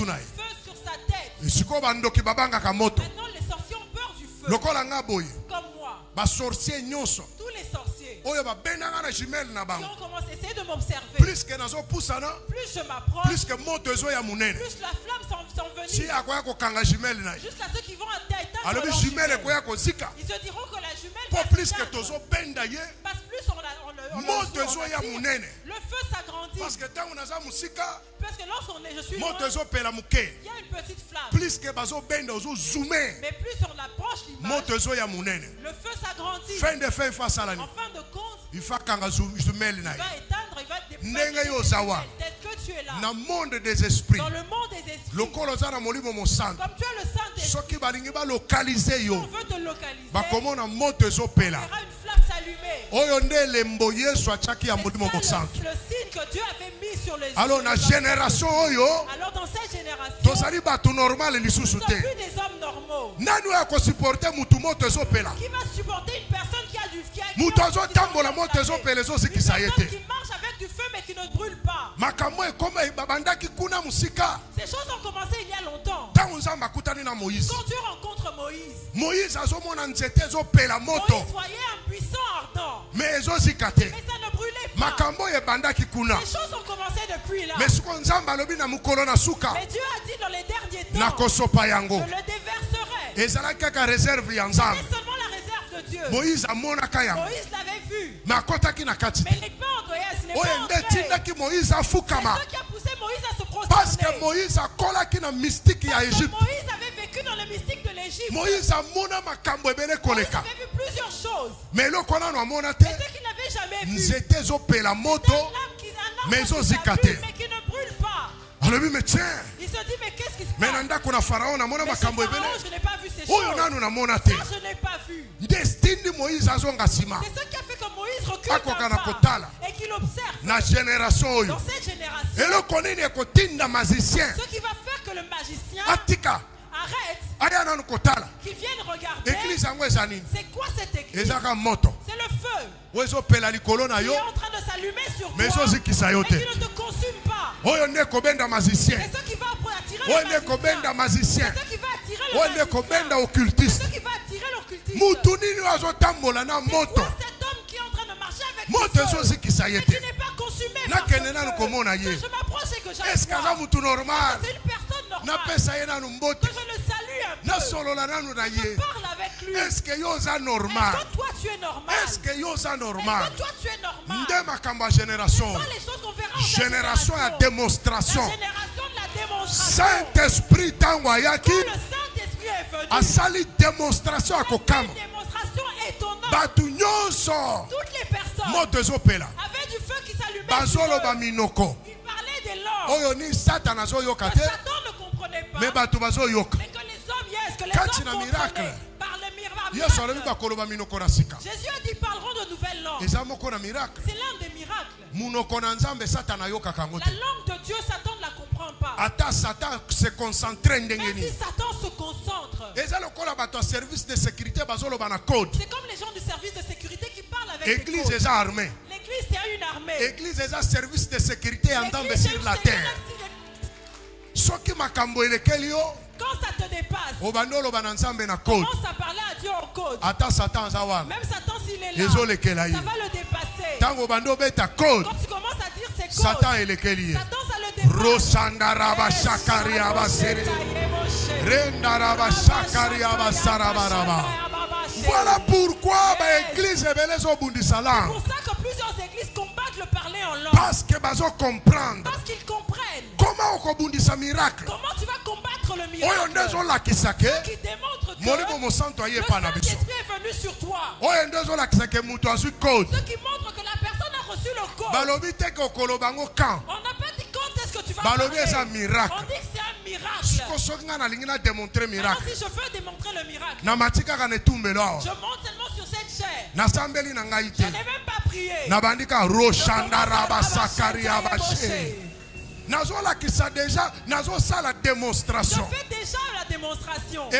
des feux sur sa tête. Maintenant les sorciers ont peur du feu. Comme moi. Tous les sorciers qui ont commencé à essayer de m'observer. Plus je m'approche, plus la flamme s'envenime. Jusqu'à ceux qui vont éteindre leur jumelle. Ils se diront que la jumelle va s'éteindre. Parce que plus on le feu s'agrandit. Parce que lorsqu'on est, je suis loin, il y a une petite flamme. Mais plus on approche l'image, le feu s'agrandit. En fin de compte, il va éteindre, il va déployer. Est-ce que tu es là? Dans le monde des esprits. Dans le monde des esprits. Comme tu as le Saint-Esprit, on veut te localiser. On verra une flamme s'allumer. C'est le signe que Dieu avait mis sur les yeux. Alors dans cette génération, il n'y a plus des hommes normaux. Qui va supporter une personne qui a du feu? Une personne qui marche avec du feu mais qui ne brûle pas. Ces choses ont commencé il y a longtemps. Quand Dieu rencontre Moïse, Moïse voyait un buisson ardent. Mais ça ne brûlait pas. Ces choses ont commencé depuis là. Mais Dieu a dit dans les derniers temps, je le déverserai. C'était seulement la réserve de Dieu. Moïse l'avait vu. Mais il n'est pas entré. Ce n'est pas ceux qui a poussé Moïse à se prosterner. Parce que Moïse avait vécu dans le mystique de l'Égypte. Moïse avait vu plusieurs choses. Mais ce qu'il n'avait jamais vu. Mais qui ne brûle pas. Il se dit, mais qu'est-ce qui se passe? Mais Pharaon, je n'ai pas vu ces choses. Ça, je n'ai pas vu. C'est ce qui a fait que Moïse recule d'un pas et qu'il observe. Dans cette génération, ce qui va faire que le magicien arrête, qu'il vienne regarder. C'est quoi cette église? C'est le feu qui est en train de s'allumer sur toi et qui ne te consume pas. C'est ce qui va attirer le magicien. C'est ce qui va attirer l'occultisme. C'est quoi cet homme qui est en train de marcher avec le feu et qui n'est pas consumé par ce feu? Je m'approche et que j'aille voir. C'est une personne normale. Que je le salue un peu. Je parle avec lui. Est-ce que toi tu es normal? Est-ce que toi tu es normal? C'est pas les choses qu'on verra en génération à démonstration. La génération de la démonstration. Saint-Esprit quand le Saint-Esprit est venu, a sali démonstration à kokam. Une démonstration étonnante. Toutes les personnes avaient du feu qui s'allumait sur eux. Ils parlaient de l'or. Que Satan ne comprenait pas. Mais que les hommes, que les hommes comprenaient. Par le miracle. Jésus a dit, parleront de nouvelles langues. C'est l'un des miracles. La langue de Dieu, Satan ne la comprend pas. Même si Satan se concentre. C'est comme les gens du service de sécurité qui parlent avec L'église des codes. est armée. L'église, c'est une armée. L'église est un service de sécurité en temps sur la terre. Quand ça te dépasse, commence à parler à Dieu en code. Même Satan s'il est là, ça va le dépasser. Quand tu commences à dire ces codes, Satan ça le dépasse. Voilà pourquoi l'église est belle au bout du salam. C'est pour ça que plusieurs églises combattent le parler en langue. Parce qu'ils comprennent. Parce qu'ils comprennent. Comment tu vas combattre le miracle? Ceux qui démontrent que le Saint-Esprit est venu sur toi. Ceux qui montrent que la personne a reçu le code. On n'a pas dit quand est-ce que tu vas parler. On dit que c'est un miracle. Alors si je veux démontrer le miracle, je monte seulement sur cette chair. Je n'ai même pas prié. Je fais déjà la démonstration. Ça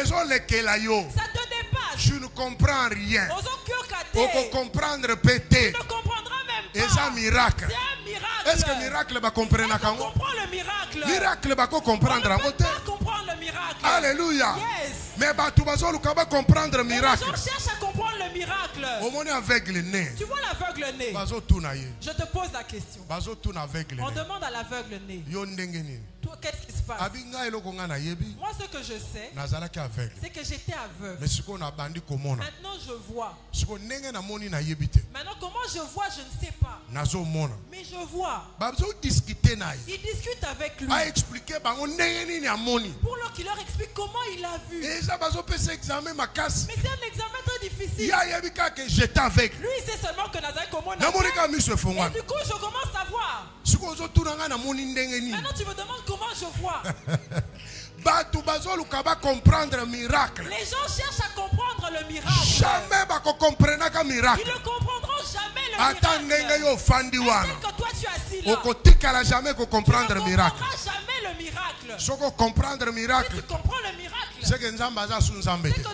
te dépasse. Je ne comprends rien. Tu ne comprendras même pas. C'est un miracle. Est-ce que le miracle va comprendre? On comprend le miracle. Miracle va comprendre. On ne peut pas comprendre le miracle. Alléluia. Yes. Mais tu vas comprendre le miracle. Les gens cherchent à comprendre le miracle. Tu vois l'aveugle né. Je te pose la question. On demande à l'aveugle né. Qu'est-ce qui se passe? Moi, ce que je sais, c'est que j'étais aveugle. Maintenant, je vois. Maintenant, comment je vois, je ne sais pas. Mais je vois. Il discute avec lui. Pour qu'il leur explique comment il a vu. Mais c'est un examen très difficile. Lui, il sait seulement que Nazareth comment on a vu. Et du coup, je commence à voir. Maintenant, tu me demandes comment je vois. Les gens cherchent à comprendre le miracle. Jamais ils ne comprendront jamais le miracle. Tel que toi tu es assis là. Tu ne comprendras jamais le miracle. Si tu comprends le miracle, c'est que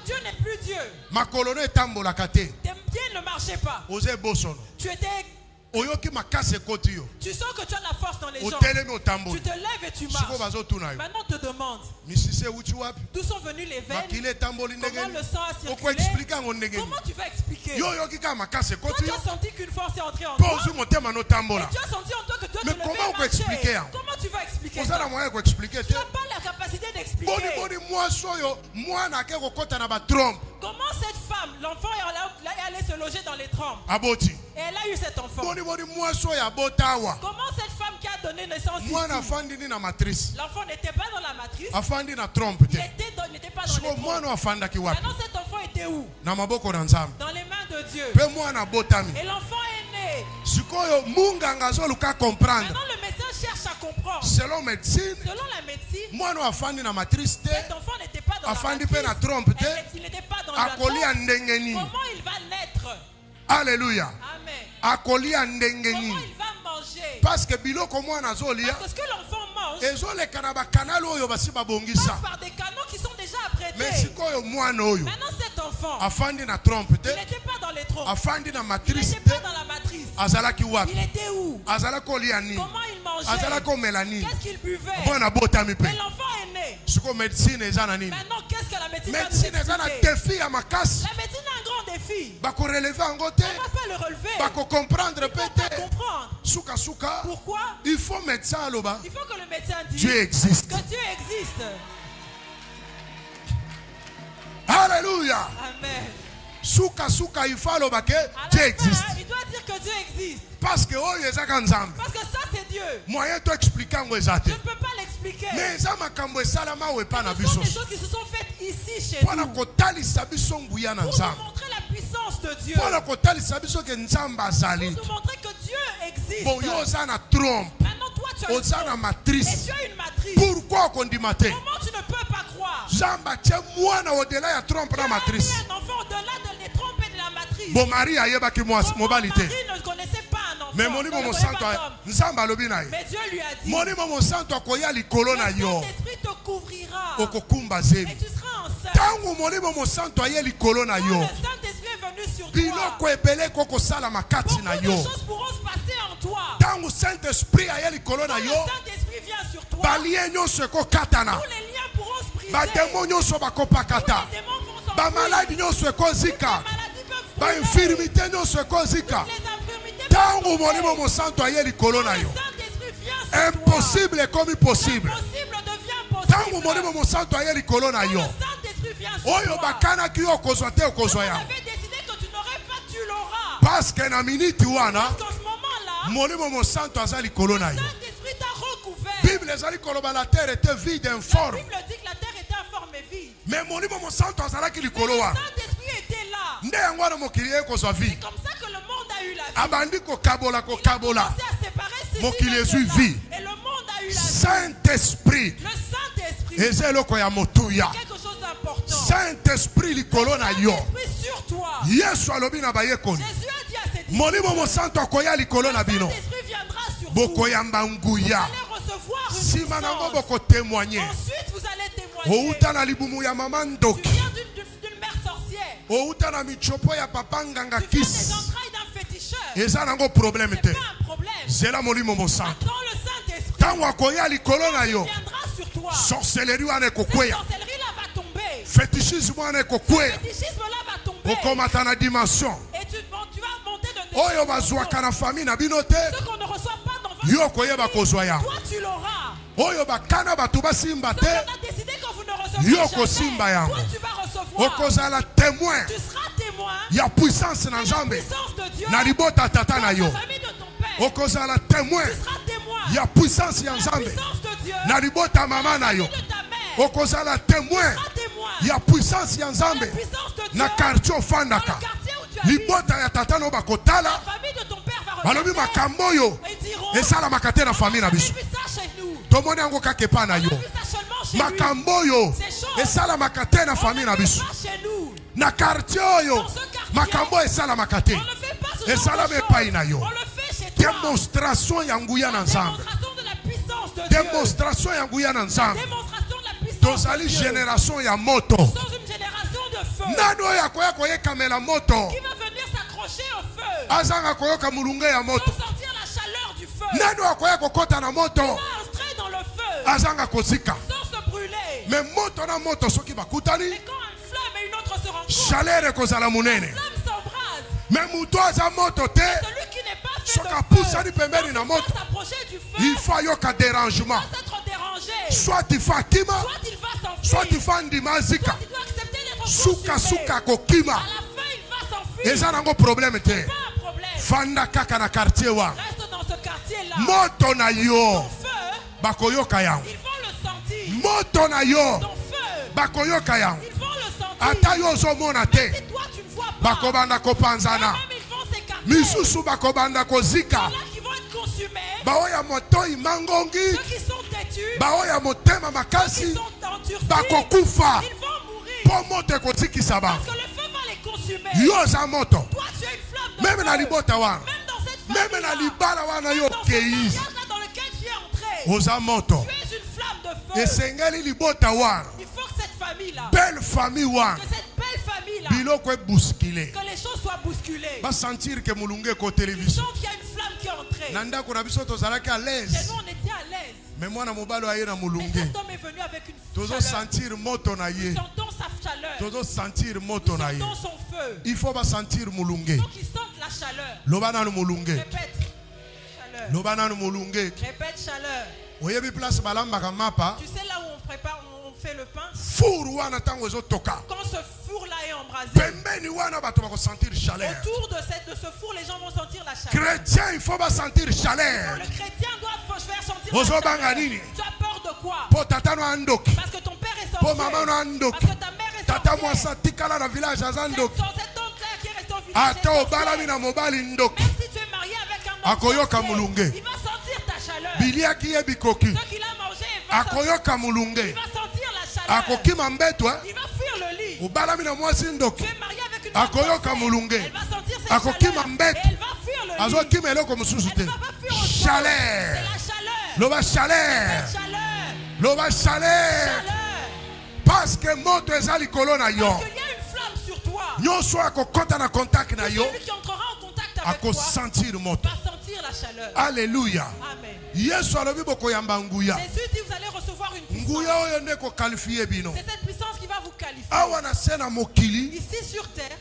Dieu n'est plus Dieu. Tes pieds ne marchaient pas. Tu étais... Tu sens que tu as la force dans les jambes. Tu te lèves et tu marches. Maintenant on te demande d'où sont venus les veines, comment le sang a circulé. Comment tu vas expliquer? Toi tu as senti qu'une force est entrée en toi. Et tu as senti en toi que toi tu levais et marchais. Comment tu vas expliquer ça? Tu n'as pas la capacité d'expliquer. Comment cette femme, l'enfant est allé se loger dans les trompes? Et elle a eu cet enfant. Comment cette femme qui a donné naissance ici? L'enfant n'était pas dans la matrice. Il n'était pas dans les trompes. Maintenant cet enfant était où? Dans les mains de Dieu. Et l'enfant est né. Maintenant le médecin cherche à comprendre. Selon la médecine, cet enfant n'était pas dans la matrice. Il n'était pas dans la trompe. Comment il va naître? Alléluia. Amen. Comment il va manger? Parce que ce que l'enfant mange passe par des canaux qui sont déjà apprêtés. Maintenant cet enfant, il n'était pas dans les trompes. Il n'était pas dans la matrice. Il était où? Comment il mangeait? Qu'est-ce qu'il buvait? Mais l'enfant est né. Maintenant qu'est-ce que la médecine va nous expliquer? La médecine a un grand défi. On ne va pas le relever. Il ne peut pas comprendre. Pourquoi? Il faut que le médecin dise Dieu existe. Que Dieu existe. Alléluia. Amen. Il faut Dieu existe. Il doit dire que Dieu existe. Parce que ça c'est Dieu. Moyen de expliquer. Je ne peux pas l'expliquer. Mais ce sont des choses qui se sont faites ici chez nous. Pour nous montrer la puissance de Dieu. Pour nous montrer que Dieu existe. Maintenant toi tu as une matrice. Et tu as une matrice. Pourquoi comment tu ne peux pas croire? Dieu a mis un enfant au-delà des trompes et de la matrice. Marie ne connaissait pas un enfant. Mais Dieu lui a dit, le Saint-Esprit te couvrira et tu seras enceinte. Quand le Saint-Esprit est venu sur toi, beaucoup de choses pourront se passer en toi. Quand le Saint-Esprit vient sur toi. Tous les liens pourront se briser. Tous les démons vont s'enfuir. Maladie non se kozika. Ba infirmité non se kozika. Tango monimo mo santo ayeli kolona yo. Impossible comme possible. Tango monimo mo santo ayeli kolona yo. Oyo bakana ki yo kozwa te okozwa ya. Parce que na minute wana monimo mo santo azali kolona yo. Bible ezali koloba la terre était vide informe. La Bible dit que la terre était informe et vide. Mais monimo mo santo azalaki likolo wana. Saint-Esprit était là. Nde yango wana mokili ye kozwa vie. C'est comme ça que le monde a eu la vie. Abandi ko kabola ko kabola. Mokili ezwi vie. Et le monde a eu la vie. Saint-Esprit. Le Saint-Esprit. Ezeloko ya motuya. Quelque chose d'important. Saint-Esprit likolo na yo. Saint-Esprit sur toi. Yesu alobi na bayekoni. Jésus a dit à ses disciples. Monimo mo santo akoya likolo na bino. Saint-Esprit viendra sur vous. Bokoyamba nguya. Recevoir une sima nango boko témoigner. Ensuite vous allez témoigner. Outa na libumu ya mama ndoki. Tu viens d'une mère sorcière. Outa na michopo ya papa nganga Tu viens kis. des entrailles d'un féticheur. Eza nango problème te. C'est pas un problème. Zela molimo mo santo. Dans le Saint-Esprit. Tango akoya likolo na yo. Viendra sur toi. Sorcellerie wana Cette kokweya. sorcellerie là va tomber. Fétichisme wana kokweya. Fétichisme là va tomber. Okomata na dimension. Et tu vas monter de niveau. Oyo bazwaka na famille na bino te. Ce qu'on ne reçoit pas dans votre Yo koyeba kozwa ya. toi tu l'auras. Oyo bakana batu basimba te. On a décidé que vous ne recevrez Yo jamais. kosimba yango. Toi tu vas recevoir. Okozala témoin. Tu seras témoin. Ya puissance na La Nzambe. puissance de Dieu. Na libota tata na yo. La famille de ton père. Okozala témoin. Tu seras témoin. Ya puissance ya La Nzambe. puissance de Dieu. Na libota mama na yo. De ta mère. Okozala témoin. Tu seras témoin. Ya puissance ya Nzambe. La puissance de Dieu. Na quartier Dans ofandaka. le quartier où tu habites. Libota ya tata no bakotala. La famille de ton père va Balobi regarder. makambo yo. Ils diront. Esalamaka te na famille na On a biso. vu ça chez nous. Tomoni yango kaka epa na On a yo. vu ça seulement chez lui. Makambo yo. Ces choses. Esalamaka te na On famille ne na fait biso. pas chez nous. Na quartier oyo. Dans ce quartier. Makambo esalamaka te. On ne fait pas ce genre Esalama de epai choses. na yo. On le fait chez toi. Démonstration ya nguya na Nzambe. Démonstration de la puissance de Dieu. Démonstration ya nguya na Nzambe. Démonstration de la puissance Tozali de Dieu. génération ya moto. Nous sommes une génération de feu. Nani oyo akoya koyekamela moto. Qui va venir s'accrocher au feu. Azanga koyoka mulunge ya moto. Pour sortir la chaleur du feu. Nani oyo akoya kokota na moto. Va entrer dans le feu. Azanga kozika. Sans se brûler. Mais moto na moto soki bakutani. Et quand une flamme et une autre se rencontrent. Chaleur ekozala munene. La flamme s'embrase. Mais muto aza moto te. Celui qui n'est pas fait Soka de pusani pembeni na feu. moto. Va s'approcher du feu. Il faut yoka dérangement. Va s'être dérangé. Soit il fa kima. Soit il va s'enfuir. Soit il fa ndimazika. Soit il doit accepter d'être Suka consumé. suka kokima. À la fin, il va s'enfuir. Eza nango problème te. Pas un problème. Fanda kaka na quartier wa. Reste dans ce quartier-là. Moto na yo. Ton feu, Bakoyoka yango. ils vont le sentir. Moto na yo. Ton feu, Bakoyoka yango. ils vont le sentir. Ata yo ozomona te. Si toi tu ne vois pas, Bakobanda kopanzana. même ils vont s'écarter. Misusu bakobanda kozika. Là qui vont être consumés. Baoya moto imangongi. Ceux qui sont têtus, Baoya motema qui makasi. sont endurcis, Bakokufa. ils vont mourir. Po moto ekozikisa ba. Parce que le feu va les consumer. Yo za moto. Toi tu as une flamme de Même feu. na libota wana. Même dans cette Même famille na libala wana yo dans ce kei. mariage là dans lequel tu es entré, Oza moto. tu es une flamme de feu. Esengeli libota wana. Il faut que cette famille-là, Belle famille wana. que cette belle famille-là, Biloko ebousculé. que les choses soient bousculées. Ba sentir que mulunge ko Ils télévision. sentent qu'il y a une flamme qui est entrée. Na ndako na biso tozalaki à Chez l'aise. nous, on était à l'aise. Mais mwana mobali aye na Mais mulunge. cet homme est venu avec une Tozo chaleur. sentir moto na ye. Nous sentons sa chaleur. Tozo sentir moto Nous na ye. sentons son feu. Il faut ba sentir mulunge. Donc ils sentent la chaleur. Loba nanu mulunge. Répète. Chaleur. Loba nanu mulunge. Répète chaleur. Oyebi place balambaka mapa. Tu sais là où on prépare, on fait le pain. Furu wana tango ezotoka. Quand ce four-là est embrasé, Pembeni wana bato bako sentir chaleur. autour de ce four, les gens vont sentir la chaleur. Chrétien, il faut ba sentir chaleur. Le chrétien doit faire sentir Ozo la banga chaleur. nini? Tu as peur de quoi? Po tata no andoki. Parce que ton père est Po sorcier. mama no andoki. Parce que ta mère est Tata sorcière. mwasa tikala na village azandoki. Cet homme-là qui est resté au village est Ata obalami sorcier. na mobali ndoki. Même si tu es marié avec un homme Akoyoka sorcier, mulunge. il va sentir ta chaleur. Biliaki ye bikoki. Ce qu'il a mangé, il va Akoyoka mulunge. sentir la chaleur. Akokima mbetwa. Il va fuir le lit. Obalami na mwasi ndoki. Tu es marié avec une Akoyoka femme sorcière. mulunge. Elle va sentir cette Akokima chaleur. mbete. Et elle va fuir le lit. Azokima eloko mosusu te. Elle ne va pas fuir autre chose. Chaleur. C'est la chaleur. Loba chaleur. Chaleur. Loba chaleur. Chaleur. Parce que moto eza likolo na yo. Parce qu'il y a une flamme sur toi. Nyonso akokota na contact na yo. Celui qui entrera en contact avec toi Akosentir moto. va sentir la chaleur. Alléluia. Amen. Jésus dit vous allez recevoir une puissance. C'est cette puissance qui va vous qualifier. Ici sur terre,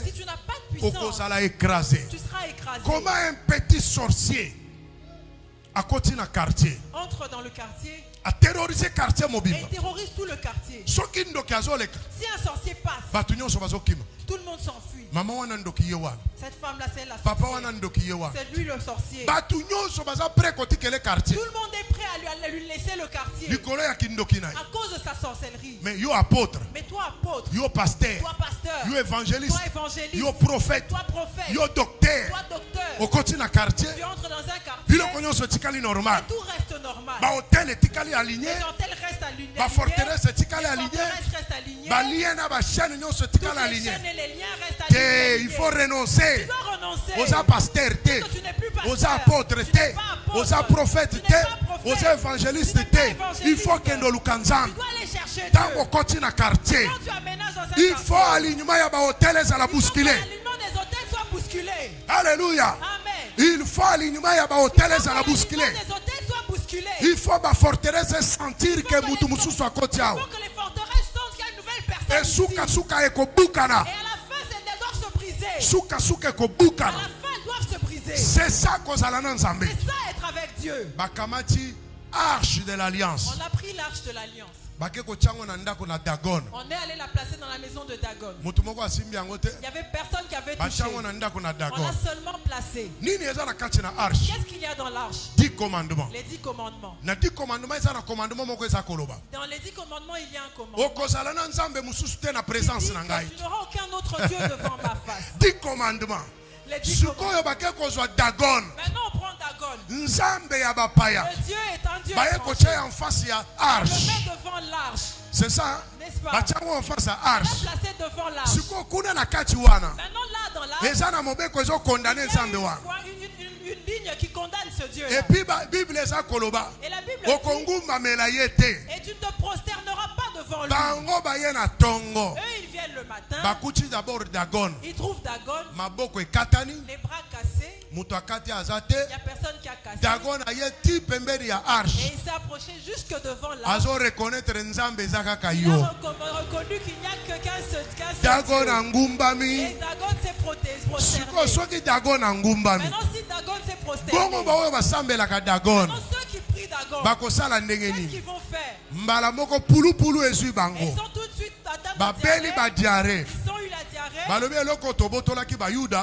si tu n'as pas de puissance, tu seras écrasé. Comment un petit sorcier entre dans le quartier a terrorisé quartier mobile et terrorise tout le quartier. Si un sorcier passe, tout le monde s'enfuit. Cette femme-là, c'est la sorcière. C'est lui le sorcier. Tout le monde est prêt à lui laisser le quartier à cause de sa sorcellerie. Mais apôtre, mais toi apôtre, toi pasteur, toi évangéliste, toi prophète, toi prophète, docteur, tu entres dans un quartier, normal. Tout reste normal. Hôtel est aligné, les hôtels restent alignés, la forteresse est alignée, les chaînes et les liens restent alignés. Il faut renoncer. Tu dois renoncer aux pasteurs, aux apôtres, aux prophètes, aux évangélistes. Il faut que nous chercher dans le quartier. Il faut alignement à hôtel à la bousculer. Des hôtels soient bousculés. Alléluia. Amen. Il faut alignement à hôtel à la bousculer. Il faut que la forteresse sentir que Moutoumousou soit côté. Il faut que les forteresses sentent qu'il y a une nouvelle personne. Et souka et kobukana. Et à la fin, elles doivent se briser. Souka et À kobukana. la fin, elles doivent se briser. C'est ça qu'on a dans Zambé. C'est ça être avec Dieu. Bakamati, arche de l'alliance. On a pris l'arche de l'alliance. On est allé la placer dans la maison de Dagon. Il n'y avait personne qui avait touché. On l'a seulement placé. Qu'est-ce qu'il y a dans l'arche? 10 commandements. Les 10 commandements. Dans les 10 commandements, il y a un commandement. Il y a un commandement. Tu n'auras aucun autre Dieu devant ma face. 10 commandements. Les 10 commandements. Maintenant on prend Dagon. Le Dieu est un Dieu en face de l'arche. le met devant l'arche. C'est ça? N'est-ce pas? En face de On l'a l'arche. placé devant l'arche. Maintenant là dans l'arche, il y a une ligne qui condamne ce Dieu. Et puis la Bible Et la Bible dit, et tu ne te prosterneras pas devant lui. Eux ils viennent le matin. Ils trouvent Dagon. Les bras cassés. Il n'y a personne qui a cassé. Et il s'est approché jusque devant l'arche. Il a reconnu qu'il n'y a que qu'un seul Dieu. Et Dagon s'est prosterné. Maintenant si Dagon s'est prosterné, maintenant ceux qui prient Dagon, qu'est-ce qu'ils vont faire? Ils sont tout de suite atteints de diarrhée. Ils ont eu la diarrhée.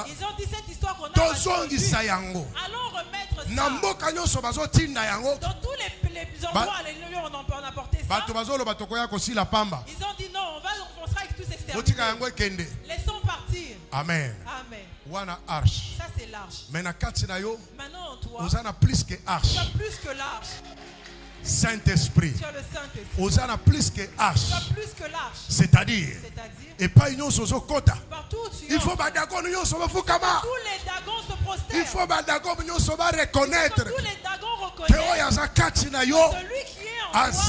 Ils ont dit cette histoire qu'on a racontée. Allons remettre ça. Dans tous les endroits où on a porté ça. Ils ont dit non, on sera avec tous exterminés. Laissons partir. Amen. Amen. Ça c'est l'arche. Maintenant en toi, tu as plus que arche. Tu as plus que l'arche. Saint-Esprit. Tu as le Saint-Esprit. Tu as plus que arche. Tu as plus que l'arche. C'est-à-dire, et pas une chose au côté. Partout où tu Il faut que Dagon nous fukama. tous les Dagons se prosternent. Il faut que Dagon nous reconnaître. Tous les Dagons reconnaissent celui qui est en toi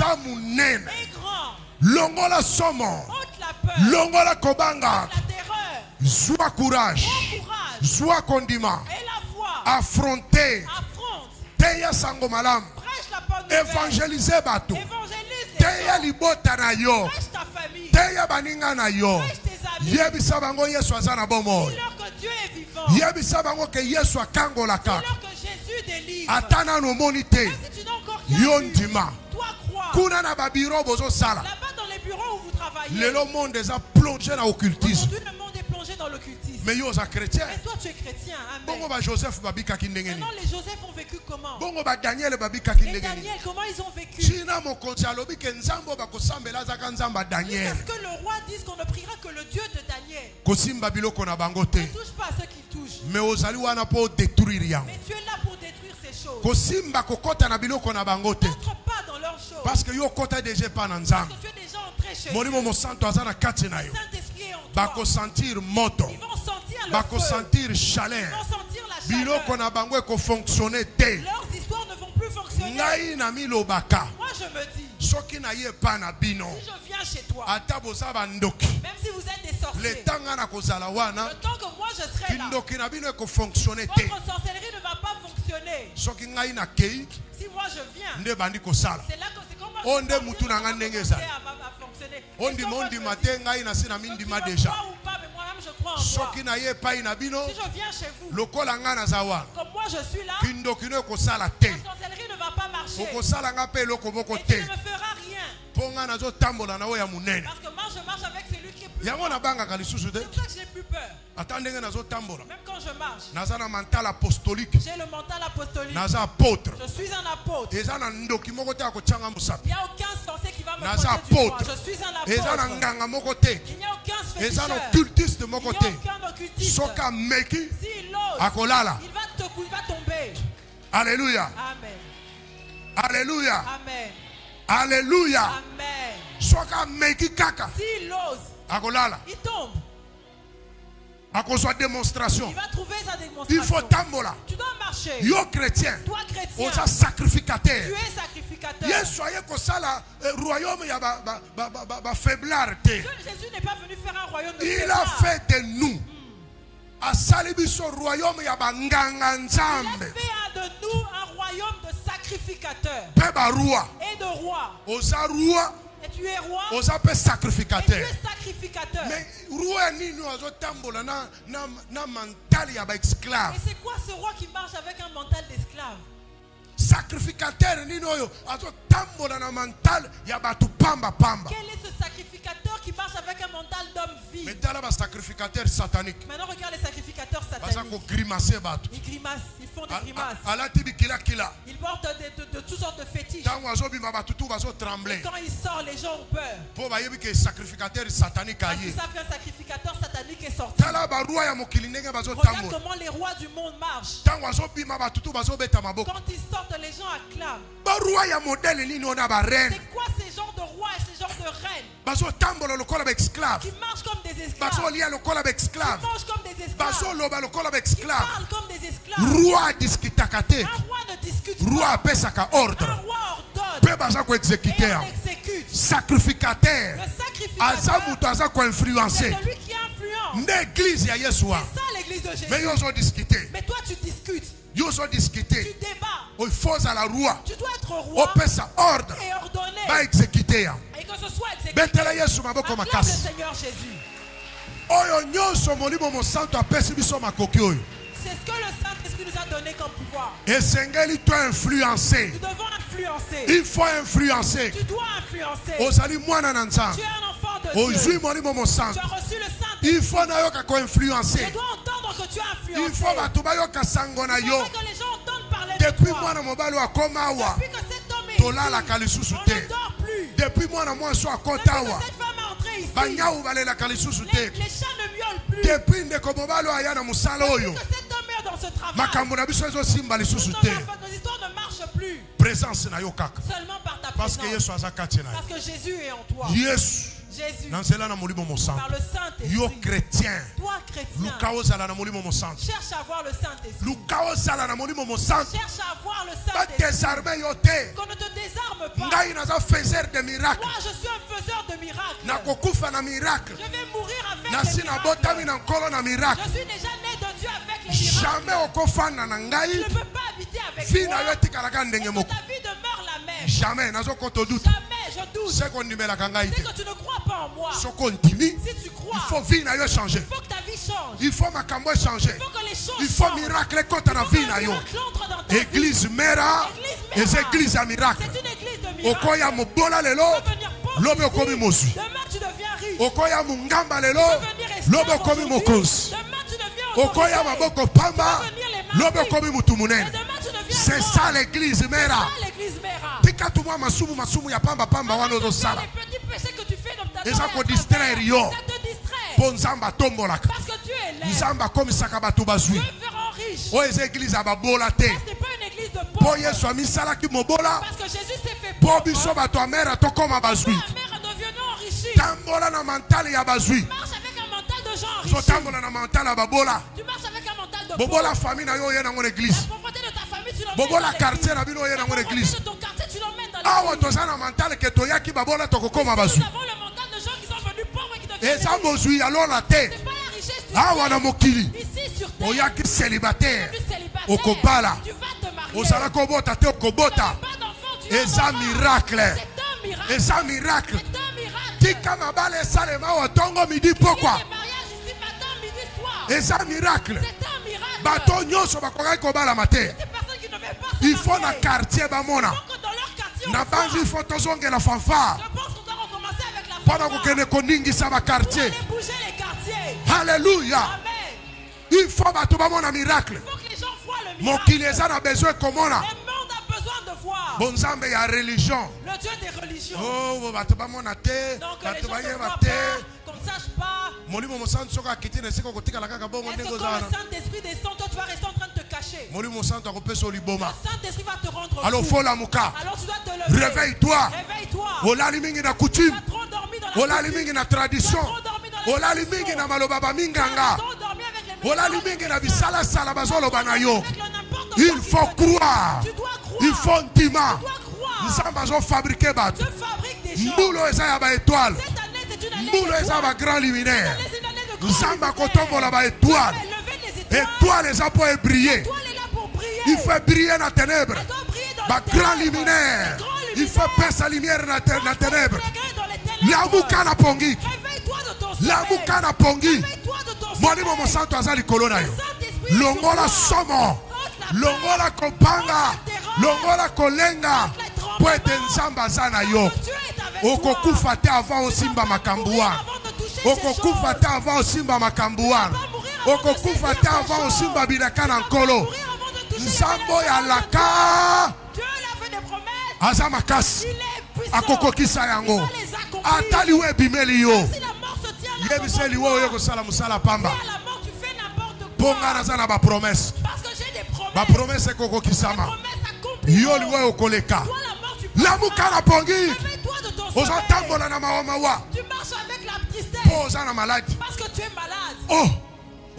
est grand. Longola somo. Ôte la peur. Longola kobanga. La terreur. Sois courage. Prends courage. Sois condiment. Et la foi. Affronter. Affronte. Teya sango malam. Prêche la bonne nouvelle. Évangéliser bato. Évangélise les Teya gens. libota na yo. Prêche ta famille. Teya baninga na yo. Prêche tes amis. Yebisa bango Yesu azana bomo. Dis-leur que Dieu est vivant. Yebisa bango ke Yesu akangola kaka. Dis-leur que Jésus délivre. Atana no monite. Même si tu n'as encore rien vu, Yondima. toi crois. Kuna na babiro bozo sala. Là-bas dans les bureaux où vous travaillez. Le monde déjà plongé dans l'occultisme. Aujourd'hui le monde est plongé dans l'occultisme. Mais yo za chrétien. Mais toi tu es chrétien. Amen. Bongo ba Joseph babika kindengeni. Maintenant les Joseph ont vécu comment? Bongo ba Daniel babika Les kindengeni. Daniel comment ils ont vécu? China mokonzi alobi ke nzambo ba kosambela zaka nzamba Daniel. Parce que le roi dit qu'on ne priera que le Dieu de Daniel. Kosimba biloko na bango te. Ne touche pas à ceux qui touchent. Mais ozali wana po détruire yango. Mais tu es là pour détruire ces choses. Kosimba kokota na biloko na bango te. N'entre pas dans leurs choses. Parce que yo kota déjà pas na Parce nzambe. que tu es déjà entré chez eux. Molimo mo santo azana kati na Le yo. Saint-Esprit est en toi. Bako sentir moto. Ils vont sentir le Bako feu. sentir Ils chaleur. vont sentir la Biloko chaleur. na bango ko fonctionner te. Leurs histoires ne vont plus fonctionner. Ngai na milobaka. Moi je me dis, Si je viens chez toi, même si vous êtes des sorciers, le temps que moi je serai là, votre sorcellerie ne va pas fonctionner. Si moi je viens, c'est là que c'est comment je vais fonctionner. On dit déjà. Je crois en moi. Si je viens chez vous, comme moi je suis là, la sorcellerie ne va pas marcher. Et tu ne me feras rien. Parce que moi je marche avec celui qui est plus fort. C'est pour ça que je n'ai plus peur. Même quand je marche, j'ai le mental apostolique. Je suis un apôtre. Il n'y a aucun sorcier qui va me pointer du doigt. Je suis un apôtre. Il n'y a aucun féticheur. Il n'y a aucun occultiste. S'il ose, il va tomber. Alléluia. Amen. Alléluia. Amen. Alléluia. Amen. S'il ose, il tombe. À cause de démonstration. Il va trouver sa démonstration. Il faut tambola. Tu dois marcher. Yo chrétien. Toi chrétien. On sacrificateur. Tu es sacrificateur. Yes, soyez comme ça là. Royaume il y a faiblard. Jésus n'est pas venu faire un royaume de faiblard. Il a fait de nous. A salibiso royaume ya banganga nzambe. Il a fait de nous un royaume de sacrificateurs. Peba roi. Et de rois. Osa roi. Et tu es roi. Osa pe sacrificateur. Et tu es sacrificateur. Mais roi ni nous azo tambola na mental ya ba esclave. Et c'est quoi ce roi qui marche avec un mental d'esclave? Sacrificateur ni noyo azo tambola na mental ya batu pamba. Quel est ce sacrificateur qui marche avec un mental d'homme vie? Mais dans la sacrificateur satanique. Maintenant regarde les sacrificateurs sataniques. Ils grimacent, ils font des grimaces. Ils portent de toutes sortes de fétiches. Et quand ils sortent, les gens ont peur. Parce qu'ils savent qu'un sacrificateur satanique est sorti. Regarde comment les rois du monde marchent. Quand ils sortent, les gens acclament. C'est quoi ces genres de rois et ces genres de reines? Qui marchent comme des esclaves. Qui mangent comme des esclaves. Qui parlent comme des esclaves. Un roi ne discute pas. Un roi ordonne. Et on exécute. Sacrificateur. Le sacrificateur, c'est influencé. celui qui influence. L'église C'est ça l'église de Jésus. Mais toi tu discutes. Tu débats. Il faut à la roi. Tu dois être roi ordre. Et ordonner. Va exécuter. Et que ce soit exécuté. Acclame le Seigneur Jésus. C'est ce que le Saint-Esprit nous a donné comme pouvoir. Et Seigneur, toi influencer. Nous devons influencer. Il faut influencer. Tu dois influencer. Tu es un enfant de Dieu. Tu as reçu le Saint-Esprit. Il faut influencer. Je dois entendre que tu as influencé. Il faut que les gens entendent parler de depuis toi. Depuis que cet homme est ici, on ne dort plus. Depuis moi, cette femme est entrée ici. Les chats ne miaulent plus. Depuis que cet homme est dans ce travail. Nos histoires ne marchent plus. Présence seulement par ta parce présence. Parce que Jésus est en toi. Jésus. Par le Saint-Esprit. Yo chrétien. Toi chrétien. Cherche à voir le Saint-Esprit. Cherche à voir le Saint-Esprit. Qu'on ne te désarme pas. Moi je suis un faiseur de miracles. Je vais mourir avec les miracles. Je suis déjà né de Dieu avec les miracles. Tu ne peux pas habiter avec moi. Et que ta vie demeure la même. Jamais, je doute. C'est que tu ne crois pas en moi. Si tu crois, il faut que ta vie change. Il faut que les choses il faut miracle contre la vie. Église mera et église à miracle. C'est une église de miracles. Okoya mobola lelo, lobe okomi mosu. Demain tu deviens riche. Okoya mungamba lelo, lobe okomi mokosi. Demain tu deviens Okoya maboko pamba, lobe okomi mutu munene. C'est ça l'église mera. Tika tuma masumu ya pamba wana ozosala. Les petits péchés que tu fais dans ta vie. Eza ko distraire yo. Ça te distrait. Ponzamba tombolaka. Parce que tu es laid. Nzamba komisaka bato bazwi. Dieu fera riche. O eza église ababola te. Ce n'est pas une église de pauvres. Po yesu amisalaki mobola. Parce que Jésus s'est fait pauvre. Po biso bato amera tokoma bazwi. Mère devenons enrichis. Tambola na mental ya bazwi. Tu marches avec un mental de gens enrichis. Tambola na mental ababola. Tu marches avec un mental de bobola famille na yo yena ngone église. La propreté de ta famille tu l'emmènes bobola quartier na bino yena ngone église. De ton quartier tu l'emmènes dans awa tozana mental ke toyaki babola tokokoma bazu. Nous avons le mental de gens qui sont venus pauvres et qui deviennent eza mozwi alors la terre. C'est pas la richesse du awa na mokili ici sur terre. oyaki célibataire Tu es célibataire. okobala Tu vas te marier. ozala kobota te okobota. Tu n'as pas d'enfant, tu eza vas avoir. miracle. C'est un miracle. eza miracle. C'est un miracle. tika mabale esalema wa tongo midi pokwa. Il y a des mariages ici matin, midi, soir. eza miracle. C'est un miracle. bato nyonso bakokaki kobala mate. Ces personnes qui ne veulent pas se il faut na marier. quartier bamona Donc dans leur quartier, na on voit. banzi il faut tozongela fanfare Je pense qu'on doit recommencer avec la mpona fanfare. kokende koningisa Pour bakartier. aller bouger les quartiers. Alléluia. Amen. il faut bato bamona miracle. Il faut que les gens voient le mokili miracle. eza na besoin komona Le monde a besoin de voir bonzambe ya religion. le Dieu des religions. oh bato bamona te Donc les bato gens ne bayeba voient te. pas, qu'on ne sache pas. molimo mosantu soki akiti na esika kotikala kaka bongo Est-ce ndenge que quand ozala le Saint-Esprit descend, toi tu vas rester en train de te cacher? molimo mosantu akopesa liboma. Le Saint-Esprit va te rendre alors fou. folamuka. Alors tu dois te lever. réveille-toi. Réveille-toi. olali mingi na Tu coutume. as trop dormi dans la olali coutume. mingi na Tu as tradition. trop dormi dans la olali tradition. mingi na maloba Tu as baminganga. trop dormi avec les olali médecins. mingi na bisalasala bazoloba na yo. Avec le n'importe il quoi qui faut te dit. croire. Tu dois croire. il faut ntima. Tu dois croire. nzambe azofabrike bato. Dieu fabrique des gens. mbula eza ya baétoile. Cette année, c'est une année mbula eza d'étoiles. bagrand luminaire. Cette année, c'est une année de grands nzambe luminaires. akotombola baétoile. Dieu fait lever les étoiles. étoile eza po ebriller. L'étoile est là pour briller. il faut briller na ténèbre. Elle doit briller dans les bagrand ténèbres. luminaire. Les grands il faut luminaires. pesa lumière na ténèbre. Éclairés dans les ténèbres. lamuka na pongi. Réveille-toi de ton sommeil. lamuka na pongi. Réveille-toi de ton sommeil. molimo mosantu aza likolo na yo. Saint-Esprit est longola sur toi. somo. Ôte la longola kopanga. longola kolenga. po ete nzambe aza na yo. peur. Dieu est avec toi. okokufa te avant osimba makambo wana. Avant de toucher ces okokufa choses. te avant osimba makambo wana. okokufa te avant osimba bilaka na nkolo. Mourir avant de toucher les nzambe oyo bénédictions de alaka Dieu. Dieu l'a fait des promesses. aza makasi. Il est puissant. akokokisa yango. Il va les accomplir. atali we ebimeli yo. Si la mort se tient là, yebiseli we oyo kosala mosala pamba. à la mort, tu fais n'importe quoi. mpo nga naza na bapromese. Parce que j'ai des promesses. bapromese Les ekokokisama. promesses accomplies. yo liwe okoleka. Toi, la mort, tu passes. lamuka na pongi. Réveille-toi de ton sommeil. ozotambola na mawamawa. Tu marches avec la tristesse. mpo oza na maladi. Parce que tu es malade. oh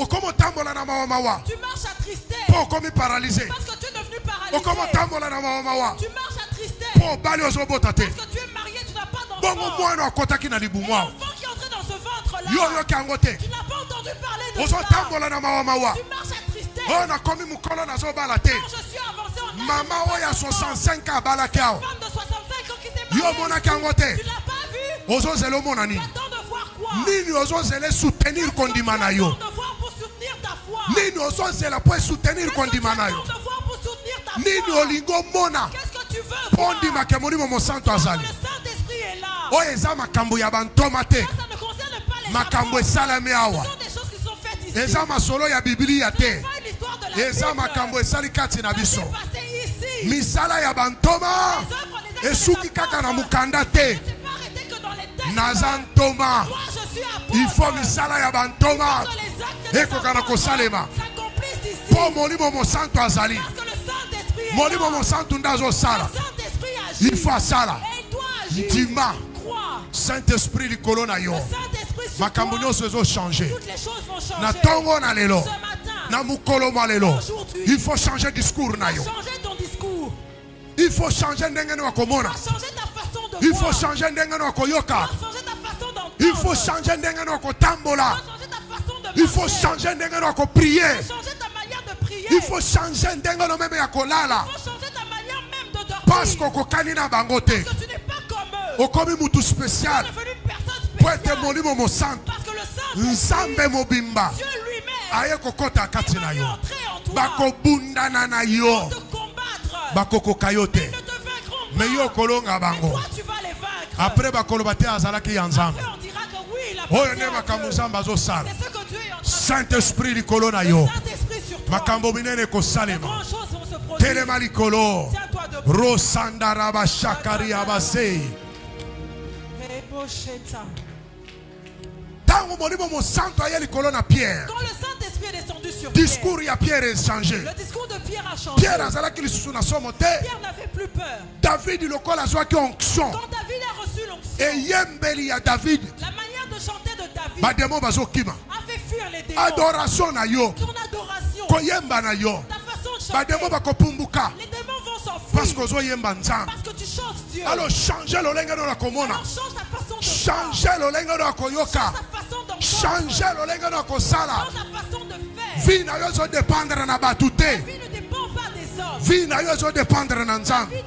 okomi otambola na mawamawa. Tu marches à tristesse. mpo okomi paralysé. Parce que tu es devenu paralysé. okomi otambola na mawamawa. Tu marches à tristesse. mpo obali ozobota te. Parce que tu es marié, tu n'as pas bongo d'enfant. mwana akotaki na libumu awa. L'enfant qui est entré dans ce ventre-là. yo oyoki yango te. Tu n'as pas entendu parler de ça. ozotambola na mawamawa. Tu marches à tristesse. oyo nakomi mokolo nazobala te. Quand je suis avancé en âge, mama oyo ya 65 abalaki awa. femme de 65 ans qui s'est yo mariée. omonaki yango te. Tu l'as pas vu. ozozela omona nini. Attends de voir quoi. nini ozozela esoutenir kondima na yo. Attends de voir pour soutenir ta foi. nini ozozela po esoutenir kondima na yo. Attends de voir pour soutenir ta nini foi. olingi omona Qu'est-ce que tu veux mpo voir? ondimaka molimo mosantu azali. Le Saint-Esprit est là. oyo eza makambo ya bantoma te. Ça ne concerne pas les makambo enfants. esalami Ce awa. sont des choses qui sont faites ici. eza masolo ya bibilia te. C'est pas une histoire de la eza Bible. makambo esali kati na Ça biso. s'est passé ici. misala ya bantoma Les œuvres, les actes esuki des kaka na apôtres mokanda te. ne s'est pas arrêté que dans les textes. naza ntoma. Moi, je suis apôtre. il faut misala ya bantoma Que les actes des ekoka na apôtres kosalema s'accomplissent ici. mpo molimo mosantu azali. Parce que le Saint-Esprit est molimo là. mosantu nde azosala. Le Saint-Esprit agit. il faut asala. Et il doit agir. ndima Crois. saint-esprit likolo na yo. Le Saint-Esprit sur makambo toi, nyonso ezochange toutes les choses vont changer. na ntongo na lelo Ce matin, na mokolo mwa lelo. aujourd'hui, il faut changer discours na yo. changer ton discours. il faut changer ndenge nini wakomona. Changer ta façon de il voir. faut changer ndenge nini wakoyoka. Changer ta façon d'entendre. il faut changer ndenge nini wakotambola. Changer ta façon de il faut marcher. changer ndenge nini wakoprier. Changer ta manière de prier. il faut changer ndenge nini meme ya kolala. Il faut changer ta manière même de dormir. parce kokokani na bango te. Parce que tu n'es pas comme eux. okomi mutu Tu spécial es devenu une personne po ete spéciale. molimo mosantu Parce que le Saint-Esprit, nzambe mobimba Dieu lui-même, aye kokota kati est na venu yo. entrer en toi. bakobundana na yo. Te combattre. bakokoka yo te. Ils ne te vaincront me pas. yo kolonga bango. Toi, tu vas les vaincre. apres bakoloba te azalaki ya nzambe. Après, on dira que oui, il a oyo pensé nde à makambo Dieu. nzambe azosala. C'est ce que Dieu est en train de saint-esprit likolo na faire. yo. Le Saint-Esprit sur toi. makambo minene Les kosalema. grandes choses vont se produire. telema likolo. Tiens-toi debout. rosandarabashakariabase. Rebosheta. ntango molimo mosantu aye likolo na pierre. Quand le Saint-Esprit est descendu sur discours ya pierre echange. Pierre, le discours de Pierre a changé. pierre azalaki lisusu na somo te. Pierre n'avait plus peur. david lokola azwaki onction. Quand David a reçu l'onction, eyembeli ya david la manière de chanter de David bademo bazokima. a fait fuir les démons. adoration na yo Ton adoration, koyemba na yo ta façon de chanter, bademo bakopumbuka les démons vont parce s'enfuir. que ozoyemba nzambe. Parce que tu Alors changez le lenga na komona. Changez le lenga na koyoka. Changez le lenga na kosala. Vie na yo zo dépendre na batute. Vie na yo zo dépendre na nzambe.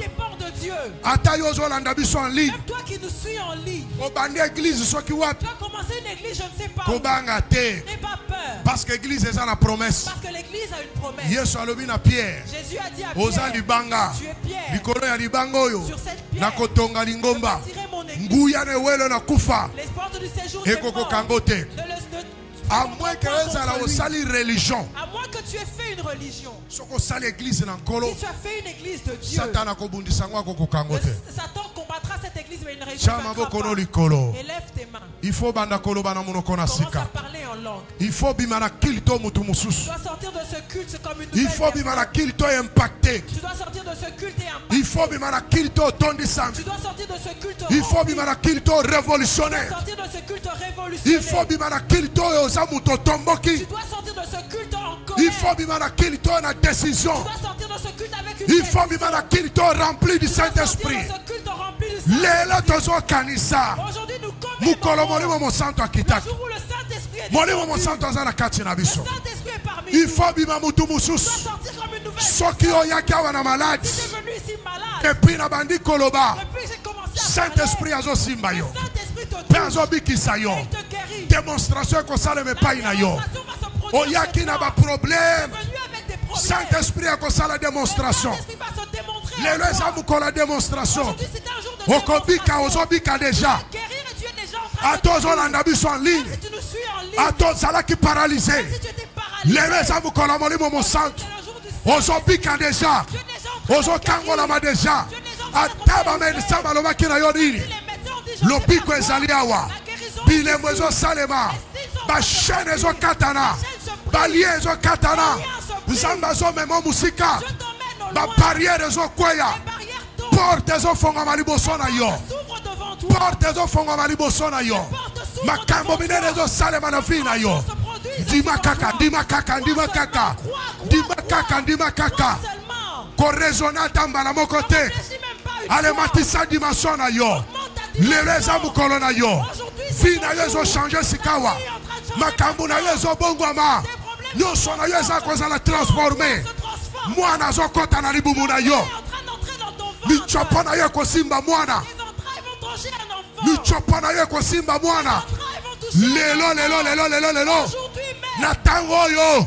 Ata yo zo landa biso en ligne. Même toi qui nous suis en ligne. Obande église soki wapi. Tu as commencé une église, je ne sais pas. Kobanga te. N'aie pas peur. Parce que l'église est la promesse. Parce que l'église a une promesse. Yesu alobi na Pierre. Jésus a dit à Oza Pierre. libanga. Tu es Pierre. Likolo ya libanga oyo. Sur cette pierre. Na kotonga lingomba. Je bâtirai mon église. Nguya ne welo na kufa. Les portes du séjour des Ekoko morts. kangote. À moins que religion. tu aies fait une religion. Si tu as fait une église de Dieu, Satan combattra cette église, mais il ne réussira pas. Élève tes mains. Il faut Commence à parler en langue. Il faut Tu dois sortir de ce culte comme une nouvelle il faut impacté. Tu dois sortir de ce culte et impacté. Il faut Tu dois sortir de ce culte il faut révolutionnaire. Tu dois sortir de ce culte révolutionnaire. Il faut Tu dois sortir de ce culte en colère. Il faut na décision. Tu dois sortir de ce culte avec une Il faut rempli du Saint-Esprit. Aujourd'hui nous commettons le jour où le Saint-Esprit est parmi nous. Il faut Tu dois sortir comme une nouvelle personne. Si tu es venu ici malade, depuis na bandi koloba depuis j'ai commencé à Saint-Esprit parler, azosimba yo le Saint-Esprit te touche. azobikisa yo Il te guérit. démonstration kosalema epai na yo Démonstration va se produire oyaki chez na toi. baproblème Venu avec des problèmes. Saint-Esprit akosala démonstration Le Saint-Esprit va se démontrer en lelo toi. eza mokolo ya démonstration Aujourd'hui c'est un jour de okobika démonstration. ozobika déjà Guérir et tu es déjà en train de ato ozolanda biso en Même ligne si tu nous suis en ligne, ato ozalaki paralysé même si tu étais paralysé, lelo eza mokolo ya molimo mosantu c'est le jour du Seigneur. ozobika déjà Tu es déjà en train de ozokangolama guérir. déjà Tu es déjà en train de ata guérir. bamedisa balobaki na yo nini Les médecins ont dit, je ne sais lobiko pas ezali quoi. awa La guérison bilembo est ici. ezosalema Les bashene ezokatana balie ezokatana nzambe azomema mosika Je t'emmène au loin. bapariere ezokweya Les barrières tombent. porte ezofongama liboso na yo S'ouvrent devant toi. porte ezofongama liboso na yo Porte s'ouvre makambo devant minene toi. ezosalema na vi na yo Se produisent ndima devant kaka toi. ndima kaka ndima kaka ndima kaka ndima kaka Seulement. korezona ata mbala moko te Réfléchis même pas une fois. alematisa dimension na yo Augmente ta dimension. lelo eza mokolo na yo vi na yo ezochange sikawa makambo na yo ezobongwama nyonso na yo eza kozala transforme Se transforme. mwana azokɔta na libumu na yo Tu es en train d'entrer dans ton ventre. mitsopo na yo ekosimba mwana Les entrailles vont toucher un enfant. mitsopo na yo ekosimba mwana Les entrailles vont toucher un lelo enfant. lelo lelo lelo lelo Aujourd'hui même, na ntango oyo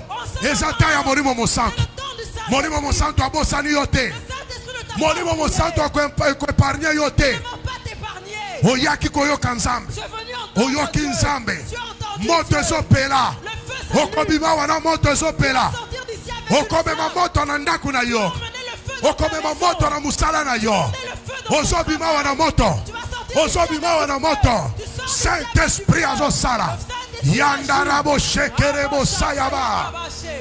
eza ta ya molimo mosantu le temps du Saint-Esprit. molimo mosantu abosani yo te Le Saint-Esprit ne t'a molimo pas mosantu akoepargne yo te oublié. Ne va pas t'épargner. oyaki koyoka nzambe Tu es venu entendre oyoki Dieu. nzambe Tu as entendu moto Dieu. ezopela Le feu s'allume. okobima wana moto ezopela Sortir d'ici avec une okomema flamme. moto na ndako na yo Emmener le feu dans ta okomema maison. moto na mosala na yo Emmener le feu dans ton ozobima travail. wana moto Tu vas sortir ozobima wana moto Saint-Esprit azosala yandarabo shekerebo sayaba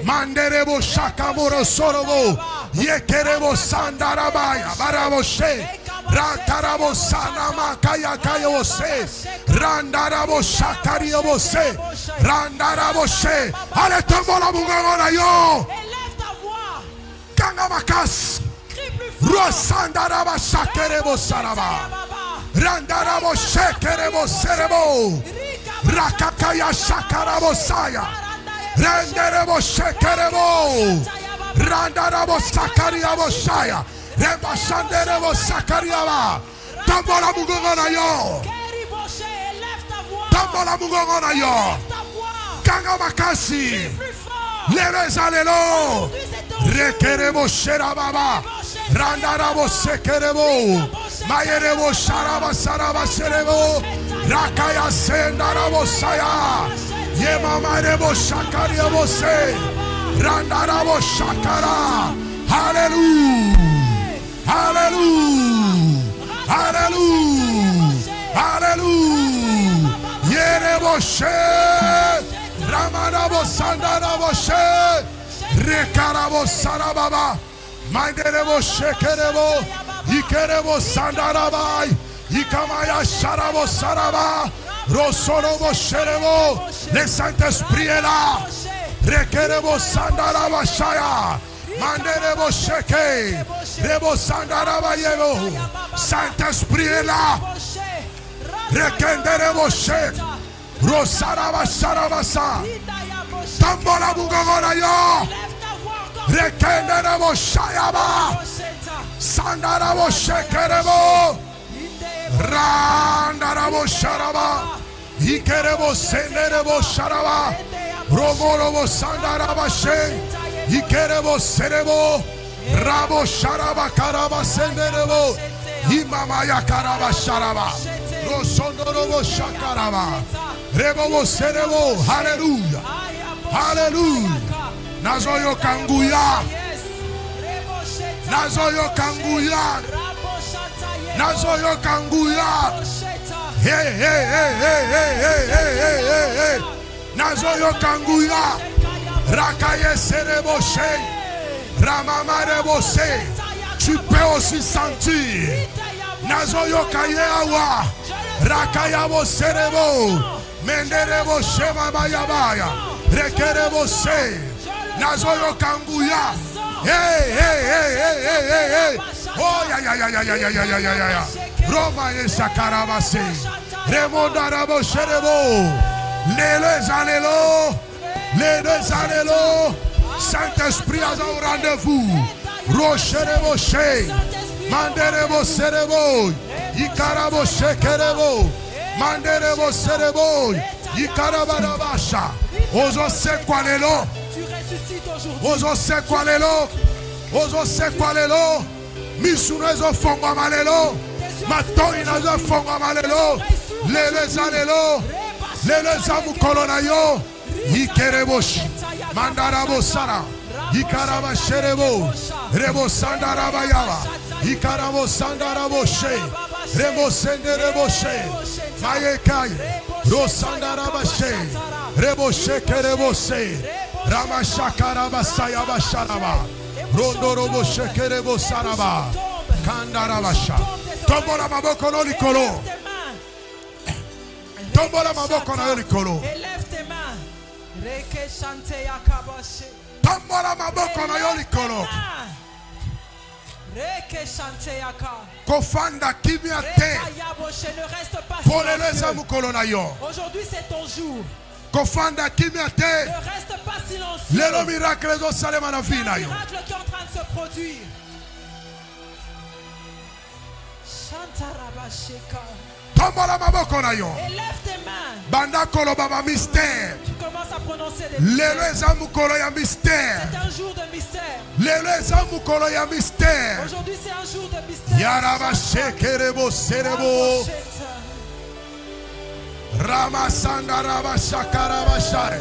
manderebo shakamoro sorobo yekerebo sandarabaya barabo she ratarabo sanama kaya kaya se randarabo shakaribo se randarabo she ale tombola mungongo na yo Élève ta voix. kanga makas Crie plus fort. rosandaraba shakerebo saraba randarabo shekerebo serebo rakakaya shakarabo saya renderebo shekerebo randarabo sakariabo shaya reba shanderebo sakariaba tambola mungongo na yo Kéry Bochet, élève ta voix. tambola mungongo na yo Ta voix. kanga makasi Plus fort. leveza lelo Aujourd'hui, c'est ton jour. rekerebo sherababa randarabo sekerebo mayerebo sharaba saraba serebo rakaya sendarabo saya yemamarebo shakariabo se randarabo shakara hallelujah hallelujah hallelujah hallelujah yerebo she ramanabo sandarabo she rekarabo sarababa manderebo shekerebo ikerebo sandarabai ikamaya sharabo saraba rosorobo sherebo le Saint-Esprit est là rekerebo sandaraba shaya Saint-Esprit est là. Tambola bugogora yo. Rekendere bo shayaba. Sandara bo shekerebo. Randara bo sharaba. Ikerebo sendere bo sharaba. Romoro bo sandara ba she. Ikerebo serebo. Rabo sharaba karaba senderebo. Imama ya karaba sharaba. Rosondoro bo shakaraba. Rebo bo serebo. Hallelujah. Hallelujah. Nazoyo kanguya. Nazoyo kanguya. Nazoyo kanguya. Hey, hey, hey, hey, hey, hey, hey, hey, hey. Nazoyo kanguya. Rakaye serebo she. Ramamare bose. Tu peux aussi sentir. Nazoyo kayewa. Rakaya bo serebo. Menderebo shema bayabaya. Rekerebo se. Nazoyo kanguya. Hey, hey, hey, hey, hey, hey, hey. Oh, ya, ya, ya, ya, ya, ya, ya, ya, ya, ya. Roma yesa karabase. Remondarabo sherebo. Les alelo. Les alelo. Saint-Esprit a un rendez-vous. Rocherebo she. Manderebo serebo. Ikarabo shekerebo. Manderebo serebo. Ikarabarabasha. Ozo sekwalelo. Ozo sekwalelo. Ozo sekwalelo. Misunezo fongwa malelo. Matoinazo fongwa malelo. Lele zalelo. Lele zamu kolonayo. Ikerebosh. Mandarabo sara. Ikaraba sherebo. Rebo sandaraba yaba. Ikarabo sandarabo she. Rebo senderebo she. Mayekai. Rosandaraba she. Rebo shekerebo se. Rama shakaraba sayaba sharaba. Rondorobo shekerebo saraba. Kandarabasha. Tombola maboko no likolo. Tombola maboko no likolo. Élève tes mains. Reke chante yakabashe. Tombola maboko no likolo. Reke chante yaka. Kofanda kimia te. Ne reste pas silencieux. Aujourd'hui c'est ton jour. Kofanda kimia te. Ne reste pas silencieux. Lelo miracle zo salema na vie na yo. Miracle qui est en train de se produire. Chantarabasheka. Tombola maboko na yo. Élève tes mains. Banda kolo baba mystère. Tu commences à prononcer des mystères. Lelo ezamukolo ya mystère. C'est un jour de mystère. Lelo ezamukolo ya mystère. Aujourd'hui c'est un jour de mystère. Yaraba shekerebo serebo. Rama sandaraba shakaraba share.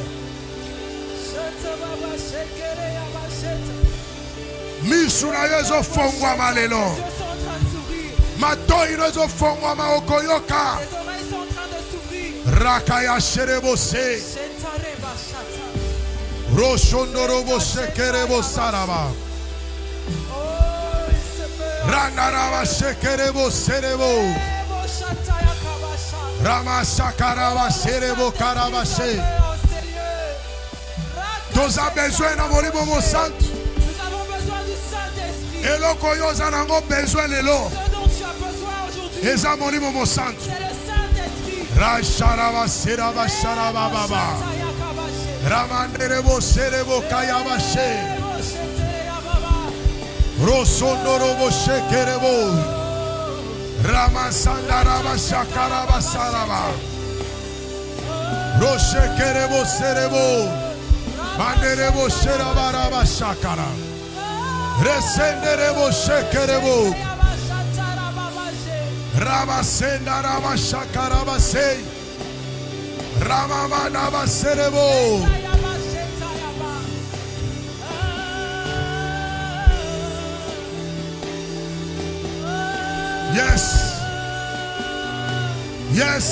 Misuna yezo fongwa malelo. Matoi yezo fongwa maokoyoka. Les oreilles sont en train de s'ouvrir. Rakaya sherebo se. Roshondorobo shekerebo saraba. Randaraba shekerebo serebo. Rama sakaraba serebo karabashe. Tu as besoin d'amour mon santo. Nous avons besoin du Saint-Esprit. Et le koyoza nango besoin lelo. Ce dont tu as besoin aujourd'hui. Et ça mon santo. C'est le Saint-Esprit. Rasharaba seraba sharaba baba. Ramanderebo serebo kayabashe. Rosondorobo shekerebo. Ramasandaraba shakaraba saraba. Roshekerebo serebo. Manderebo sherabaraba shakara. Resenderebo shekerebo. Rabasendaraba shakaraba se. Ramamanaba serebo. Yes. Yes.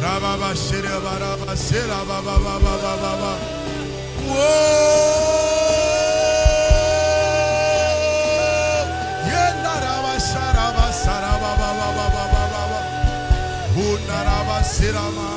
Rababa shira baraba shira baba baba baba. Whoa. Yenda raba sharaba saraba baba baba baba. Bunda raba shirama.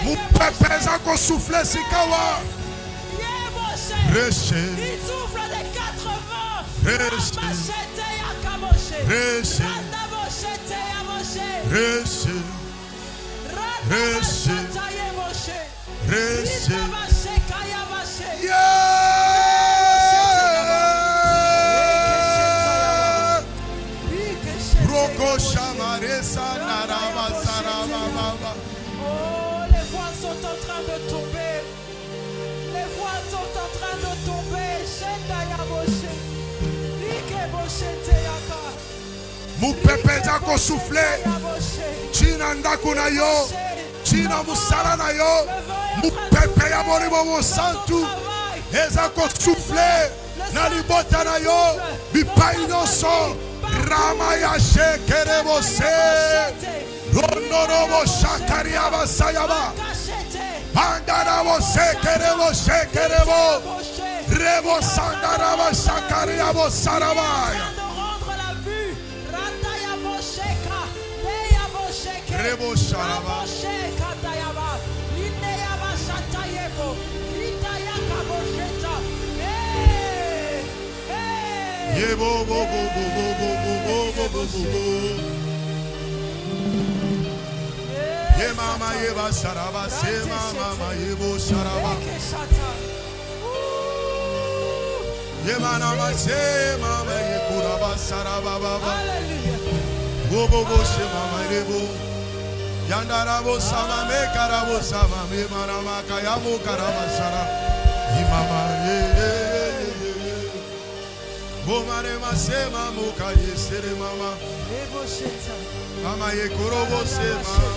Mupepeza ko souffle sikawa. Il souffle des 80. Oh, les voiles sont en train de tomber. Les voiles sont en train de tomber. Mupepeza ko souffle. China ndaku na yo. China musala na yo. Mupepe ya moribo mo santu. Eza ko souffle. Na libota na yo. Bipai nyonso. Rama ya shekere se. Rondorobo shakaria basayaba. Pandarabo sekerebo shekerebo. Rebo sandaraba shakaria bosarabaya. Rebo sharaba. Yebo bo bo bo bo bo bo bo bo bo. Ye mama ye ba sharaba se mama ye bo sharaba. Ye mama se mama ye kuraba sharaba baba. Bo bo bo se mama ye bo. Yandarabo sama me karabo sama me manama kayamo karaba shara. Imama ye. Bomare masema muka yesere mama. Mama ye korobo se mama.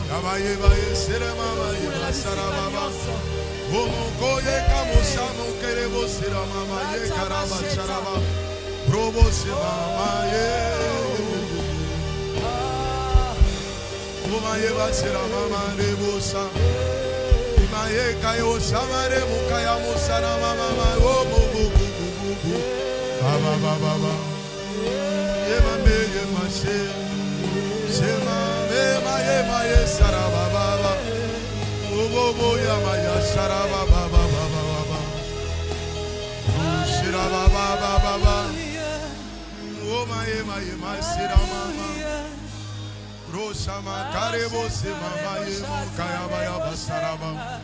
Mama ye ba yesere mama ye basara baba. Bomoko ye kamosa mukerebo sera mama ye karaba sharaba. Robo se mama ye. Mama ye basera mama rebosa. Maye kayo samare mukaya musana mama o bu bu bu bu bu baba baba baba ye mame ye mashe shema me maye sara baba baba o bo ya maya sara baba baba baba shira baba baba baba o maye masira mama Rosa ma karebo se mama ye mukaya baya basara baba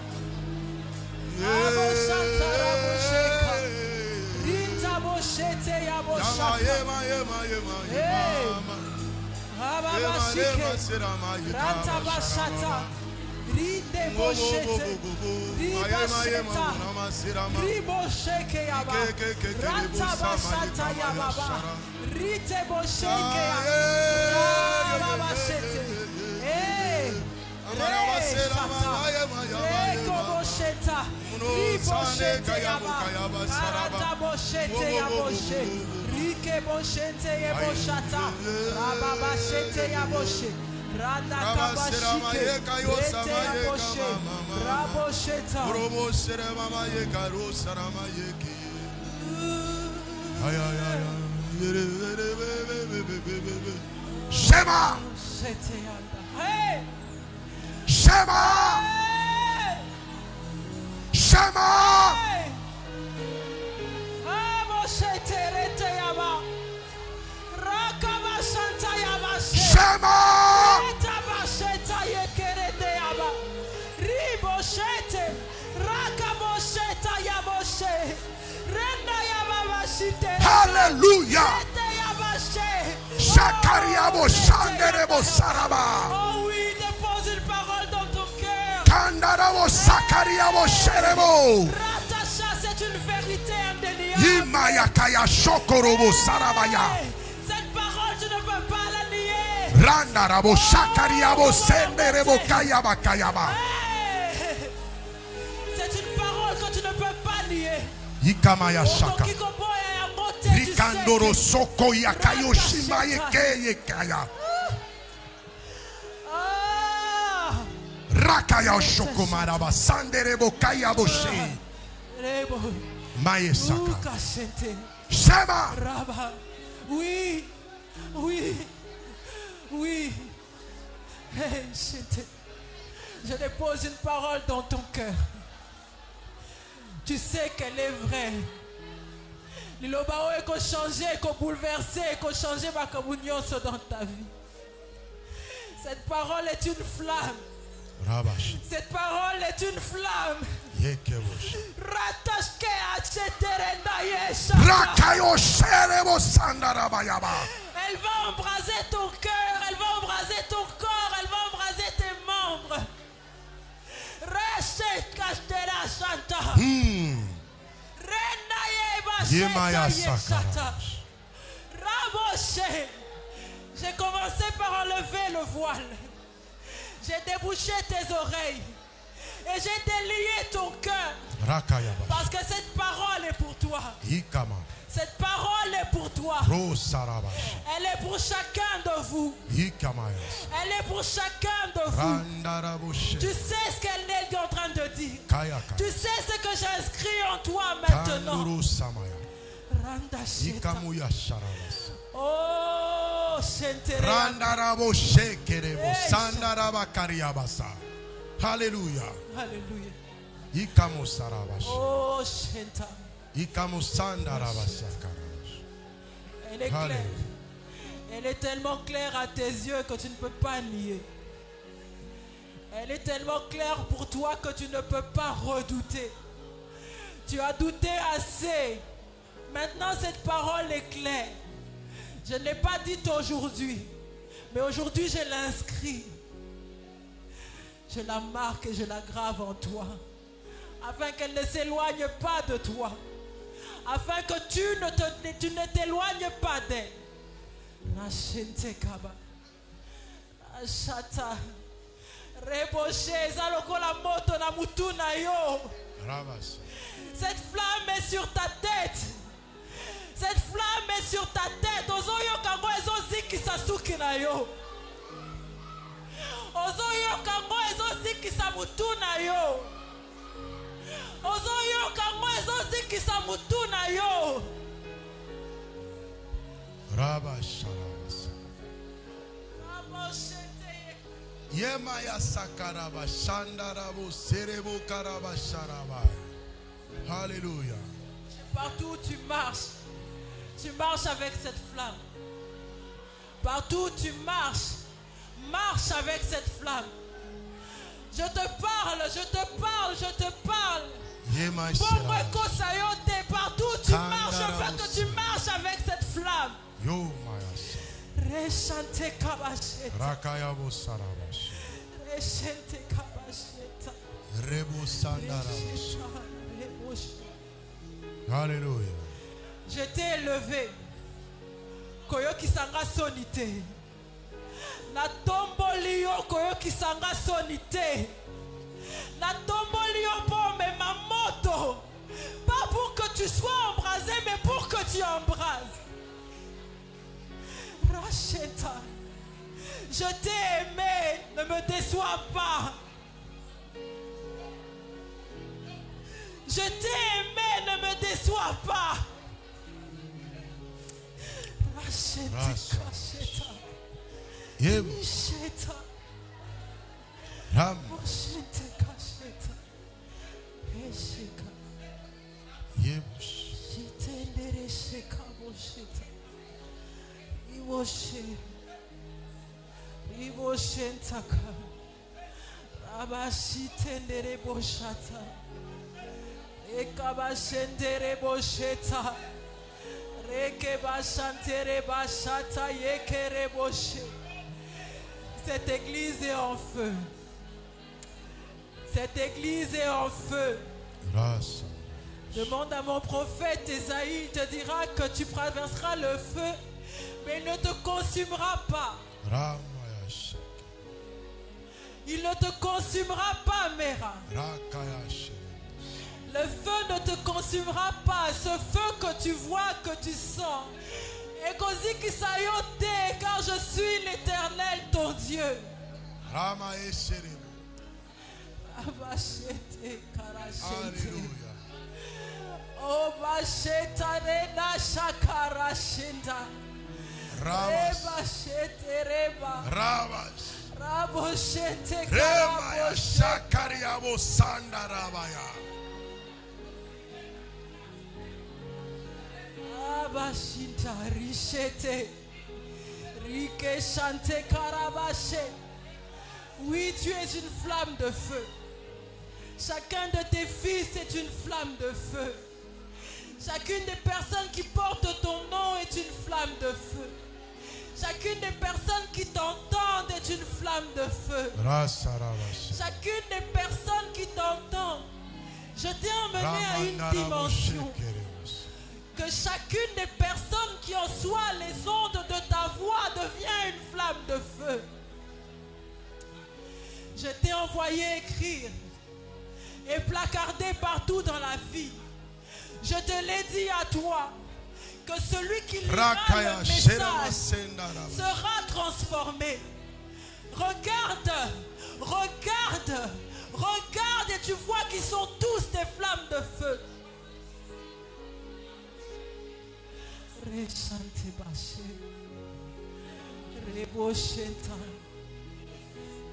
Shema. Shema. Shema. Shema. Hallelujah. Shakariabo Shanderebo Saraba. Oh oui, dépose une parole dans ton cœur. Kandarabo Sakariabo Sherebo. Rattacha, c'est une vérité indéniable. Imaya Kaya Shokorobo Sarabaya. Cette parole, tu ne peux pas la nier. Randarabo Shakariabo Senderebo Kayaba Kayaba. C'est une parole que tu ne peux pas nier. Ikamaya Shaka. Rikandoro Soko Yakayo Shimaye Keye Kaya. Rakaya Shoko Maraba Sanderebo Kaya Boshi. Maye Saka. Shema. Oui, oui, oui. Je dépose une parole dans ton cœur. Tu sais qu'elle est vraie. Lilobao est qu'on changer, qu'on bouleverser, qu'on changer ma communion dans ta vie. Cette parole est une flamme. Cette parole est une flamme. Elle va embraser ton cœur, elle va embraser ton corps, elle va embraser tes membres. J'ai commencé par enlever le voile. J'ai débouché tes oreilles. Et j'ai délié ton cœur. Parce que cette parole est pour toi. Cette parole est pour toi. Elle est pour chacun de vous. Elle est pour chacun de vous. Tu sais ce qu'elle est en train de dire. Tu sais ce que j'ai inscrit en toi maintenant. Oh, Alléluia. Alléluia. Oh, Shenta. Elle est claire. Elle est tellement claire à tes yeux que tu ne peux pas nier. Elle est tellement claire pour toi que tu ne peux pas redouter. Tu as douté assez. Maintenant, cette parole est claire. Je ne l'ai pas dite aujourd'hui, mais aujourd'hui, je l'inscris. Je la marque et je la grave en toi, afin qu'elle ne s'éloigne pas de toi, afin que tu ne t'éloignes pas d'elle. Cette flamme est sur ta tête. Cette flamme est sur ta tête. Ozoyo kango ezoziki sasuki na yo. Ozoyo kango ezoziki samutu na yo. Ozoyo kango ezoziki samutu na yo. Yema ya sakaraba shandarabo serebo karaba sharaba. Alléluia. Partout où tu marches avec cette flamme. Partout où tu marche avec cette flamme. Je te parle. Partout où tu marches, je veux que tu marches avec cette flamme. Reshante kabasheta. Rakayabo sarabash. Reshente kabasheta. Rebo sandarabash. Alléluia. Je t'ai élevé. Koyoki sanga sonité. Na tomboli yo koyoki sanga sonité. Na tomboli yo bombe ma moto. Pas pour que tu sois embrasé, mais pour que tu embrases. Racheta. Je t'ai aimé, ne me déçois pas. Je t'ai aimé, ne me déçois pas. Racheta, racheta. Racheta. Racheta, racheta. Racheta. Jitendere sheka bosheta. Iwoshe ntaka. Rabashitendere boshata. Ekabashendere bosheta. Rekebashantere bashata yekere boshe. Cette église est en feu. Cette église est en feu. Grâce. Demande à mon prophète Esaïe, il te dira que tu traverseras le feu, mais il ne te consumera pas. Il ne te consumera pas, Mera. Le feu ne te consumera pas. Ce feu que tu vois, que tu sens. Et così qui sayote, car je suis l'Éternel, ton Dieu. Alléluia. Oh, basheta rena shakara shinda. Rabas. Reba shete reba. Rabas. Remaya Shakaria Bosanda Rabaya. Abashinta Richete. Rike Chante Karabache. Oui, tu es une flamme de feu. Chacun de tes fils est une flamme de feu. Chacune des personnes qui portent ton nom est une flamme de feu. Chacune des personnes qui t'entendent est une flamme de feu. Chacune des personnes qui t'entendent, je t'ai emmené à une dimension. Que chacune des personnes qui en soient les ondes de ta voix devient une flamme de feu. Je t'ai envoyé écrire et placarder partout dans la vie. Je te l'ai dit à toi, que celui qui lira le message sera transformé. Regarde, regarde, regarde et tu vois qu'ils sont tous des flammes de feu.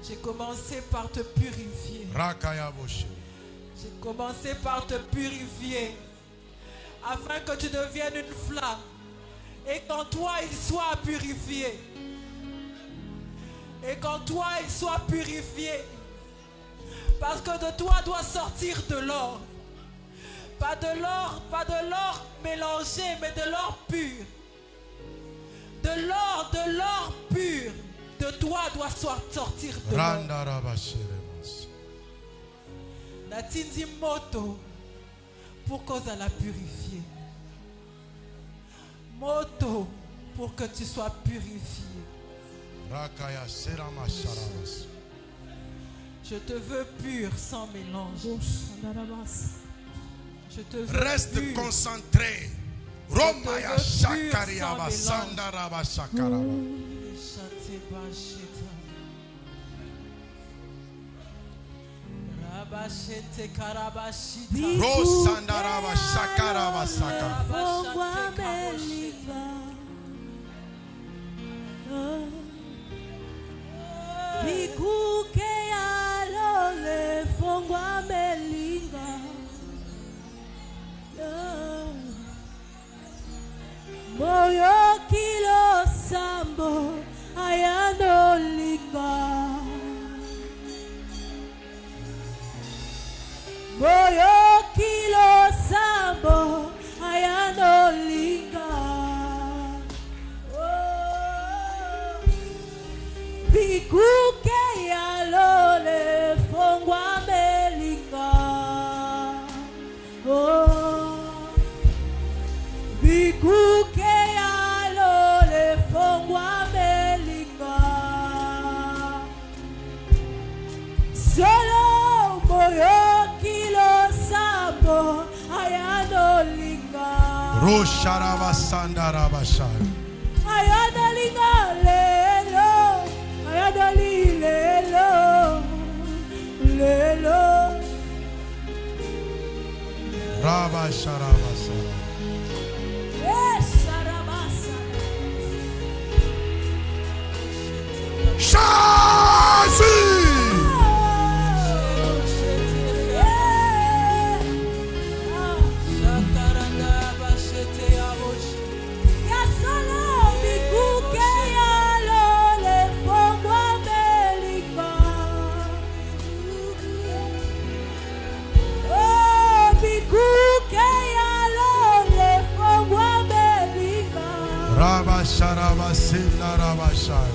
J'ai commencé par te purifier. J'ai commencé par te purifier afin que tu deviennes une flamme et qu'en toi il soit purifié. Et qu'en toi il soit purifié. Parce que de toi doit sortir de l'or. Pas de l'or mélangé, mais de l'or pur. De l'or pur. De toi doit sortir de l'or. Natindi moto pour cause à la purifier. Moto pour que tu sois purifié. Je te veux pur sans mélange. Je te veux reste pur. Concentré. Romaya Shakaria Basanda Raba Shakara. Rosanda Raba Shakara Basaka. Bikuke alole fongwa melinga. Moyo kilo sambo ayano linga. Moyo kilo sambo ayano linga. Bikuke alole fongwa melinga. Bikuke alole fongwa melinga. Solo moyo kilo sambo ayano linga. Rosharava Sandarava Shai. Ayano linga lelo. Ayadali lelo. Lelo. Rava Sharava Sara. Chazi! Rava Sharava Sina Rava Shai.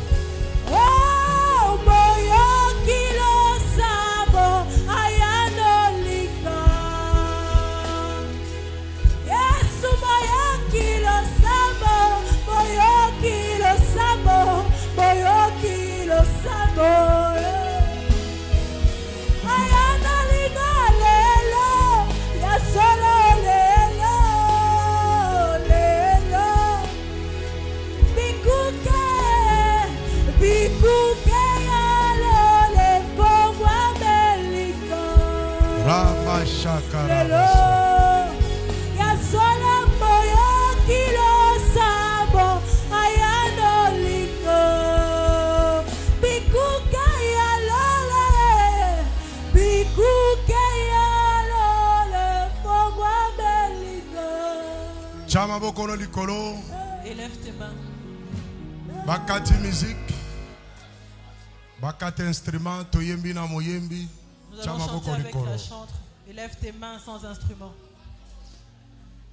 Oh, moyo kilo sabo ayano linga. Yesu moyo kilo sabo, moyo kilo sabo, moyo kilo sabo. Ayano linga lelo, ya solo lelo, lelo. Bikuke alole fongwa melinga. Rava Shakara. Lelo ya sola moyo kilo sabo ayano lingo. Bikuke Élève tes mains. Bakati musique. Bakati instrument. Toyembi na moyembi. Nous allons chanter avec la chantre. Élève tes mains sans instrument.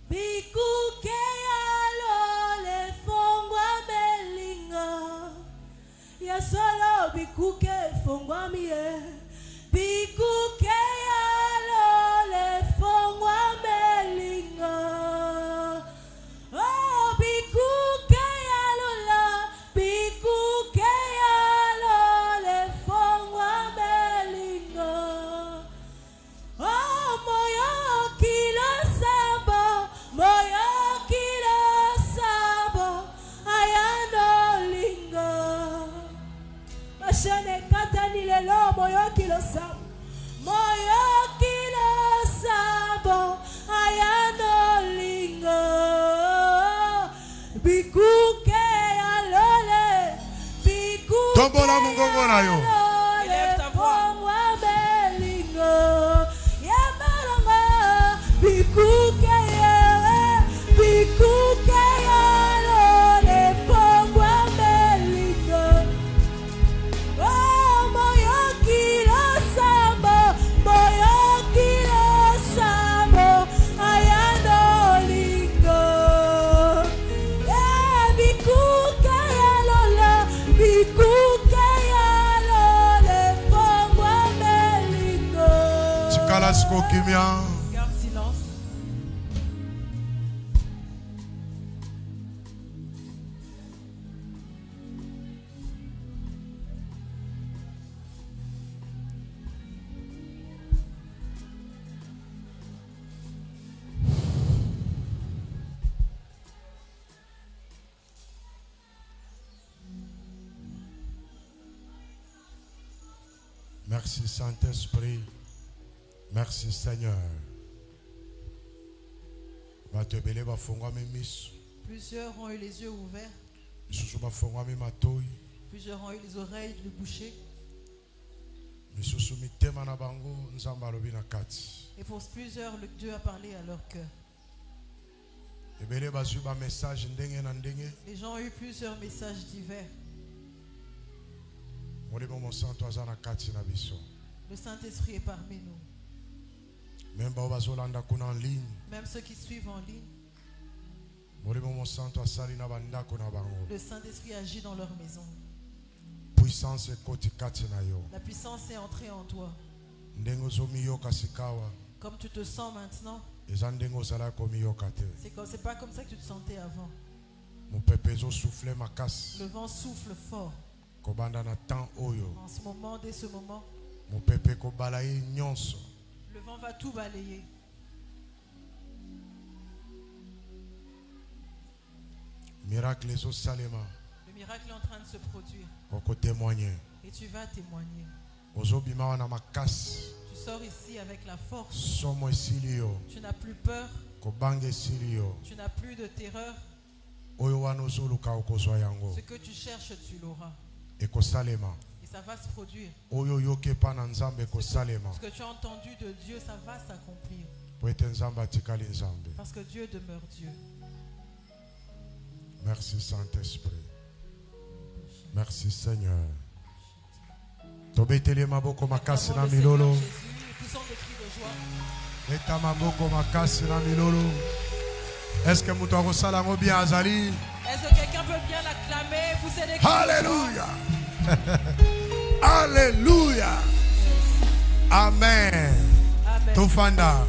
Bikuke yalo le fongwa melinga. Ya solo bikuke fongwa miye. Bikuke yalo le fongwa melinga. Oh bikuke yalo la. Bikuke yalo le fongwa melinga. Oh moyo kilo sabo. Moyo kilo sabo. Ayano linga. Mashane kata nilelo moyo kilo sabo. Moyo kilo sabo. Ayano linga. Bikuke alole. Bikuke Tombola mungongo na yo. Élève ta voix. Bikuke bikuke alole pongwa melinga. Oh moyo kilo sabo. Moyo kilo sabo. Ayano linga. Bikuke alola. Bikuke alole pongwa melinga. Chikala siko kimia. Garde silence. Merci Saint-Esprit. Merci Seigneur. Plusieurs ont eu les yeux ouverts. Plusieurs ont eu les oreilles bouchées. Et pour plusieurs, le Dieu a parlé à leur cœur. Les gens ont eu plusieurs messages divers. Le Saint-Esprit est parmi nous. Même ceux qui suivent en ligne. Le Saint-Esprit agit dans leur maison. La puissance est entrée en toi. Comme tu te sens maintenant, c'est pas comme ça que tu te sentais avant. Le vent souffle fort. En ce moment, dès ce moment, le vent va tout balayer. Le miracle est en train de se produire. Et tu vas témoigner. Tu sors ici avec la force. Tu n'as plus peur. Tu n'as plus de terreur. Ce que tu cherches, tu l'auras. Et ça va se produire. Ce que tu as entendu de Dieu, ça va s'accomplir. Parce que Dieu demeure Dieu. Merci Saint-Esprit. Merci Seigneur. Tobetele maboko makasi na milolo. Eta maboko makasi na milolo. Est-ce que mutu akosala ngo bien azali? Est-ce que quelqu'un peut bien l'acclamer? Pousser des cris. Alléluia. Alléluia. Amen. Amen. Tofanda.